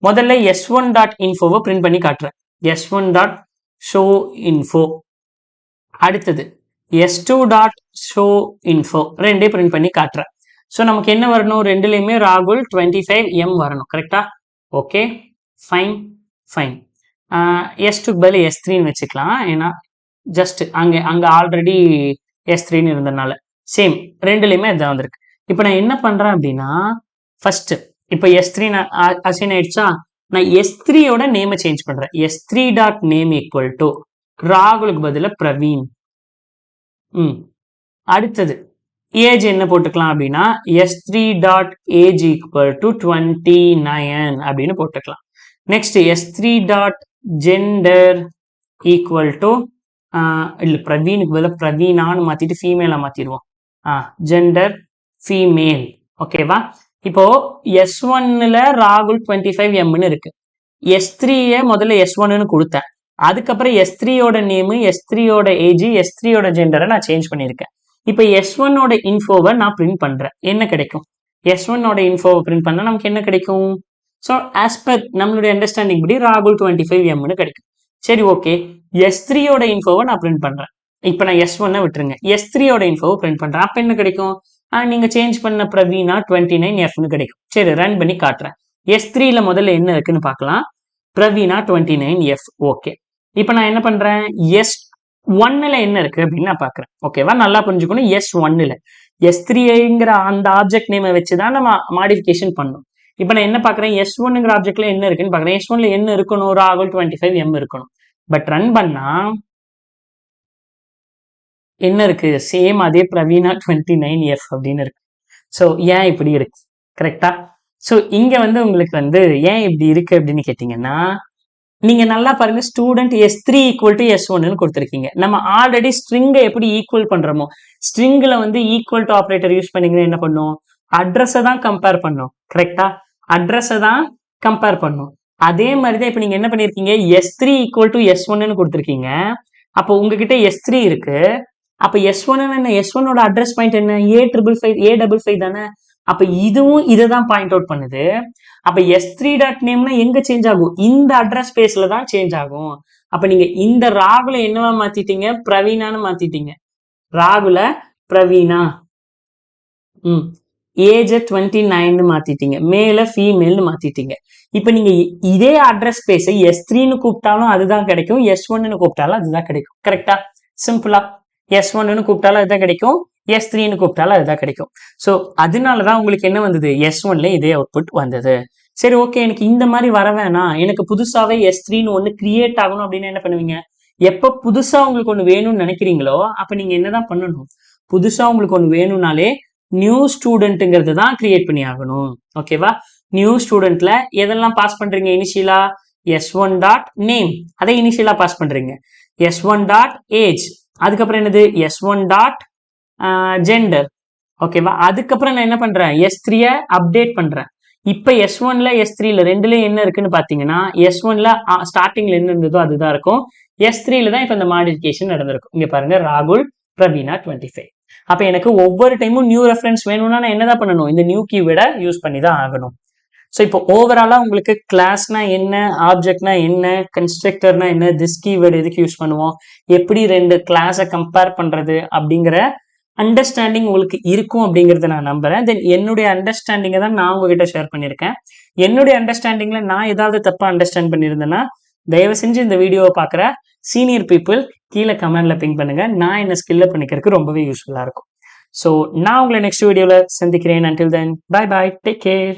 முதல்ல S1 டாட் இன்ஃபோவை பிரிண்ட் பண்ணி காட்டுறேன். S1 dot show info. அடுத்தது S2 டாட் ஷோ இன்ஃபோ. ரெண்டே பிரிண்ட் பண்ணி காட்டுறேன். ஸோ நமக்கு என்ன வரணும்? ரெண்டுலையுமே ராகுல் 25M வரணும். கரெக்டா? Okay, fine fine. S2க்கு பதில் S3ன்னு வச்சுக்கலாம். ஏன்னா ஜஸ்ட் அங்கே ஆல்ரெடி S3ன்னு இருந்ததுனால சேம் ரெண்டுலையுமே அதுதான் வந்திருக்கு. இப்போ நான் என்ன பண்ணுறேன் அப்படின்னா, ஃபர்ஸ்ட் இப்போ S3 நான் அசைன் ஆயிடுச்சா? நான் S3யோட நேமை சேஞ்ச் பண்ணுறேன். S3 dot name equal to ராகுலுக்கு பதிலாக பிரவீன். அடுத்தது ஏஜ் என்ன போட்டுக்கலாம் அப்படின்னா S3 dot age equal to 29 அப்படின்னு போட்டுக்கலாம். Next S3 dot gender equal to இல்லை பிரவீனுக்கு பதிலாக பிரவீனான்னு மாற்றிட்டு ஃபீமேலாக மாற்றிடுவோம். Gender female. ஓகேவா? இப்போ S1ல ராகுல் 25Mன்னு இருக்கு. S3ய முதல்ல S1ன்னு கொடுத்தேன். அதுக்கப்புறம் S3யோட நேமு, S3யோட ஏஜ், S3யோட ஜெண்டரை நான் சேஞ்ச் பண்ணியிருக்கேன். இப்போ S1ஓட இன்ஃபோவை நான் பிரிண்ட் பண்றேன். என்ன கிடைக்கும்? S1ஓட இன்ஃபோவை பிரிண்ட் பண்ணா நமக்கு என்ன கிடைக்கும்? ஸோ ஆஸ் பர் நம்மளுடைய அண்டர்ஸ்டாண்டிங் படி ராகுல் 25Mன்னு கிடைக்கும். சரி, ஓகே. S3யோட இன்ஃபோவை நான் பிரிண்ட் பண்றேன். இப்போ நான் S1 விட்டுருங்க. S3யோட இன்ஃபோவை பிரிண்ட் பண்றேன். அப்போ என்ன கிடைக்கும்? நீங்க சேஞ்ச் பண்ண பிரவீனா 29Fன்னு கிடைக்கும். சரி, ரன் பண்ணி காட்டுறேன். S3ல முதல்ல என்ன இருக்குன்னு பார்க்கலாம். பிரவீனா 29F. ஓகே. இப்போ நான் என்ன பண்றேன்? S1ல என்ன இருக்கு அப்படின்னு நான் பாக்குறேன். ஓகேவா? நல்லா புரிஞ்சுக்கணும். S1ல S3ங்கிற அந்த ஆப்ஜெக்ட் நேமை வச்சுதான் நம்ம மாடிஃபிகேஷன் பண்ணணும். இப்போ நான் என்ன பாக்குறேன்? S1ங்கிற ஆப்ஜெக்ட்ல என்ன இருக்குன்னு பாக்குறேன். S1ல என்ன இருக்கணும்? ராகுல் 25M இருக்கணும். பட் ரன் பண்ணா என்ன இருக்கு? சேம் அதே பிரவீனா 29F அப்படின்னு இருக்கு. ஸோ ஏன் இப்படி இருக்கு? கரெக்டா? ஸோ இங்க உங்களுக்கு ஏன் இப்படி இருக்கு அப்படின்னு கேட்டீங்கன்னா, நீங்க நல்லா பாருங்க. ஸ்டூடெண்ட் S3 ஈக்குவல் டு S1ன்னு கொடுத்துருக்கீங்க. நம்ம ஆல்ரெடி ஸ்ட்ரிங்கை எப்படி ஈக்குவல் பண்றோமோ, ஸ்ட்ரிங்ல ஈக்குவல் டு ஆப்ரேட்டர் யூஸ் பண்ணீங்கன்னா என்ன பண்ணும்? அட்ரஸை தான் கம்பேர் பண்ணும். கரெக்டா? அட்ரஸை தான் கம்பேர் பண்ணும். அதே மாதிரி தான் இப்போ நீங்க என்ன பண்ணிருக்கீங்க? S3 ஈக்குவல் டு S1ன்னு கொடுத்துருக்கீங்க. அப்போ உங்ககிட்ட S3 இருக்கு. அப்ப S1 என்ன? S1ஓட அட்ரஸ் பாயிண்ட் என்ன? A55 தானே. அப்ப இதுவும் இதை தான் பாயிண்ட் அவுட் பண்ணுது. அப்ப S3 டாட் நேம்னா எங்க சேஞ்ச் ஆகும்? இந்த அட்ரஸ் ஸ்பேஸ்ல தான் சேஞ்ச் ஆகும். அப்ப நீங்க இந்த ராகுல என்னவா மாத்திட்டீங்க? பிரவீனான்னு மாத்திட்டீங்க. ராகுல பிரவீனா. ஏஜ் 29ன்னு மாத்திட்டீங்க. மேல ஃபீமேல்னு மாத்திட்டீங்க. இப்ப நீங்க இதே அட்ரஸ் ஸ்பேஸ் S3ன்னு கூப்பிட்டாலும் அதுதான் கிடைக்கும், S1ன்னு கூப்பிட்டாலும் அதுதான் கிடைக்கும். கரெக்டா? சிம்பிளா S1ன்னு கூப்பிட்டாலும் அதுதான் கிடைக்கும், S3ன்னு கூப்பிட்டாலும் அதுதான் கிடைக்கும். ஸோ அதனாலதான் உங்களுக்கு என்ன வந்தது? S1ல இதே அவுட்புட் வந்தது. சரி, ஓகே. எனக்கு இந்த மாதிரி வர வேணாம், எனக்கு புதுசாவே S3ன்னு ஒண்ணு கிரியேட் ஆகணும் அப்படின்னு என்ன பண்ணுவீங்க? எப்ப புதுசா உங்களுக்கு ஒண்ணு வேணும்னு நினைக்கிறீங்களோ அப்ப நீங்க என்னதான் பண்ணணும்? புதுசா உங்களுக்கு ஒண்ணு வேணும்னாலே நியூ ஸ்டூடெண்ட்ங்கிறது தான் கிரியேட் பண்ணி ஆகணும். ஓகேவா? நியூ ஸ்டூடெண்ட்ல எதெல்லாம் பாஸ் பண்றீங்க? இனிஷியலா S1 டாட் நேம், அதை இனிஷியலா பாஸ் பண்றீங்க. S1 டாட் ஏஜ், அதுக்கப்புறம் என்னது? S1 dot gender. ஓகேவா? அதுக்கப்புறம் நான் என்ன பண்றேன்? S3ய அப்டேட் பண்றேன். இப்ப S1ல S3ல ரெண்டுலயும் என்ன இருக்குன்னு பாத்தீங்கன்னா, S1ல ஸ்டார்டிங்ல என்ன இருந்ததோ அதுதான் இருக்கும். S3ல தான் இப்ப இந்த மாடிஃபிகேஷன் நடந்திருக்கும். இங்க பாருங்க, ராகுல் பிரவீனா 25. அப்ப எனக்கு ஒவ்வொரு டைமும் நியூ ரெஃபரன்ஸ் வேணும்னா நான் என்னதான் பண்ணணும்? இந்த நியூ கீவேர்டை யூஸ் பண்ணி தான் ஆகணும். ஸோ இப்போ ஓவராலா உங்களுக்கு கிளாஸ்னா என்ன, ஆப்ஜெக்ட்னா என்ன, கன்ஸ்ட்ரக்டர்னா என்ன, திஸ் கீவேர்டு எதுக்கு யூஸ் பண்ணுவோம், எப்படி ரெண்டு கிளாஸை கம்பேர் பண்றது அப்படிங்கிற அண்டர்ஸ்டாண்டிங் உங்களுக்கு இருக்கும் அப்படிங்கறத நான் நம்புறேன். தென் என்னுடைய அண்டர்ஸ்டாண்டிங்கை தான் நான் உங்ககிட்ட ஷேர் பண்ணியிருக்கேன். என்னுடைய அண்டர்ஸ்டாண்டிங்ல நான் ஏதாவது தப்பா அண்டர்ஸ்டாண்ட் பண்ணியிருந்தேன்னா தயவு செஞ்சு இந்த வீடியோவை பார்க்குற சீனியர் பீப்புள் கீழே கமெண்ட்ல பிங் பண்ணுங்க. நான் என்ன ஸ்கில்ல பண்ணிக்கிறதுக்கு ரொம்பவே யூஸ்ஃபுல்லா இருக்கும். ஸோ நான் உங்களை நெக்ஸ்ட் வீடியோல சந்திக்கிறேன். until then, bye bye, take care.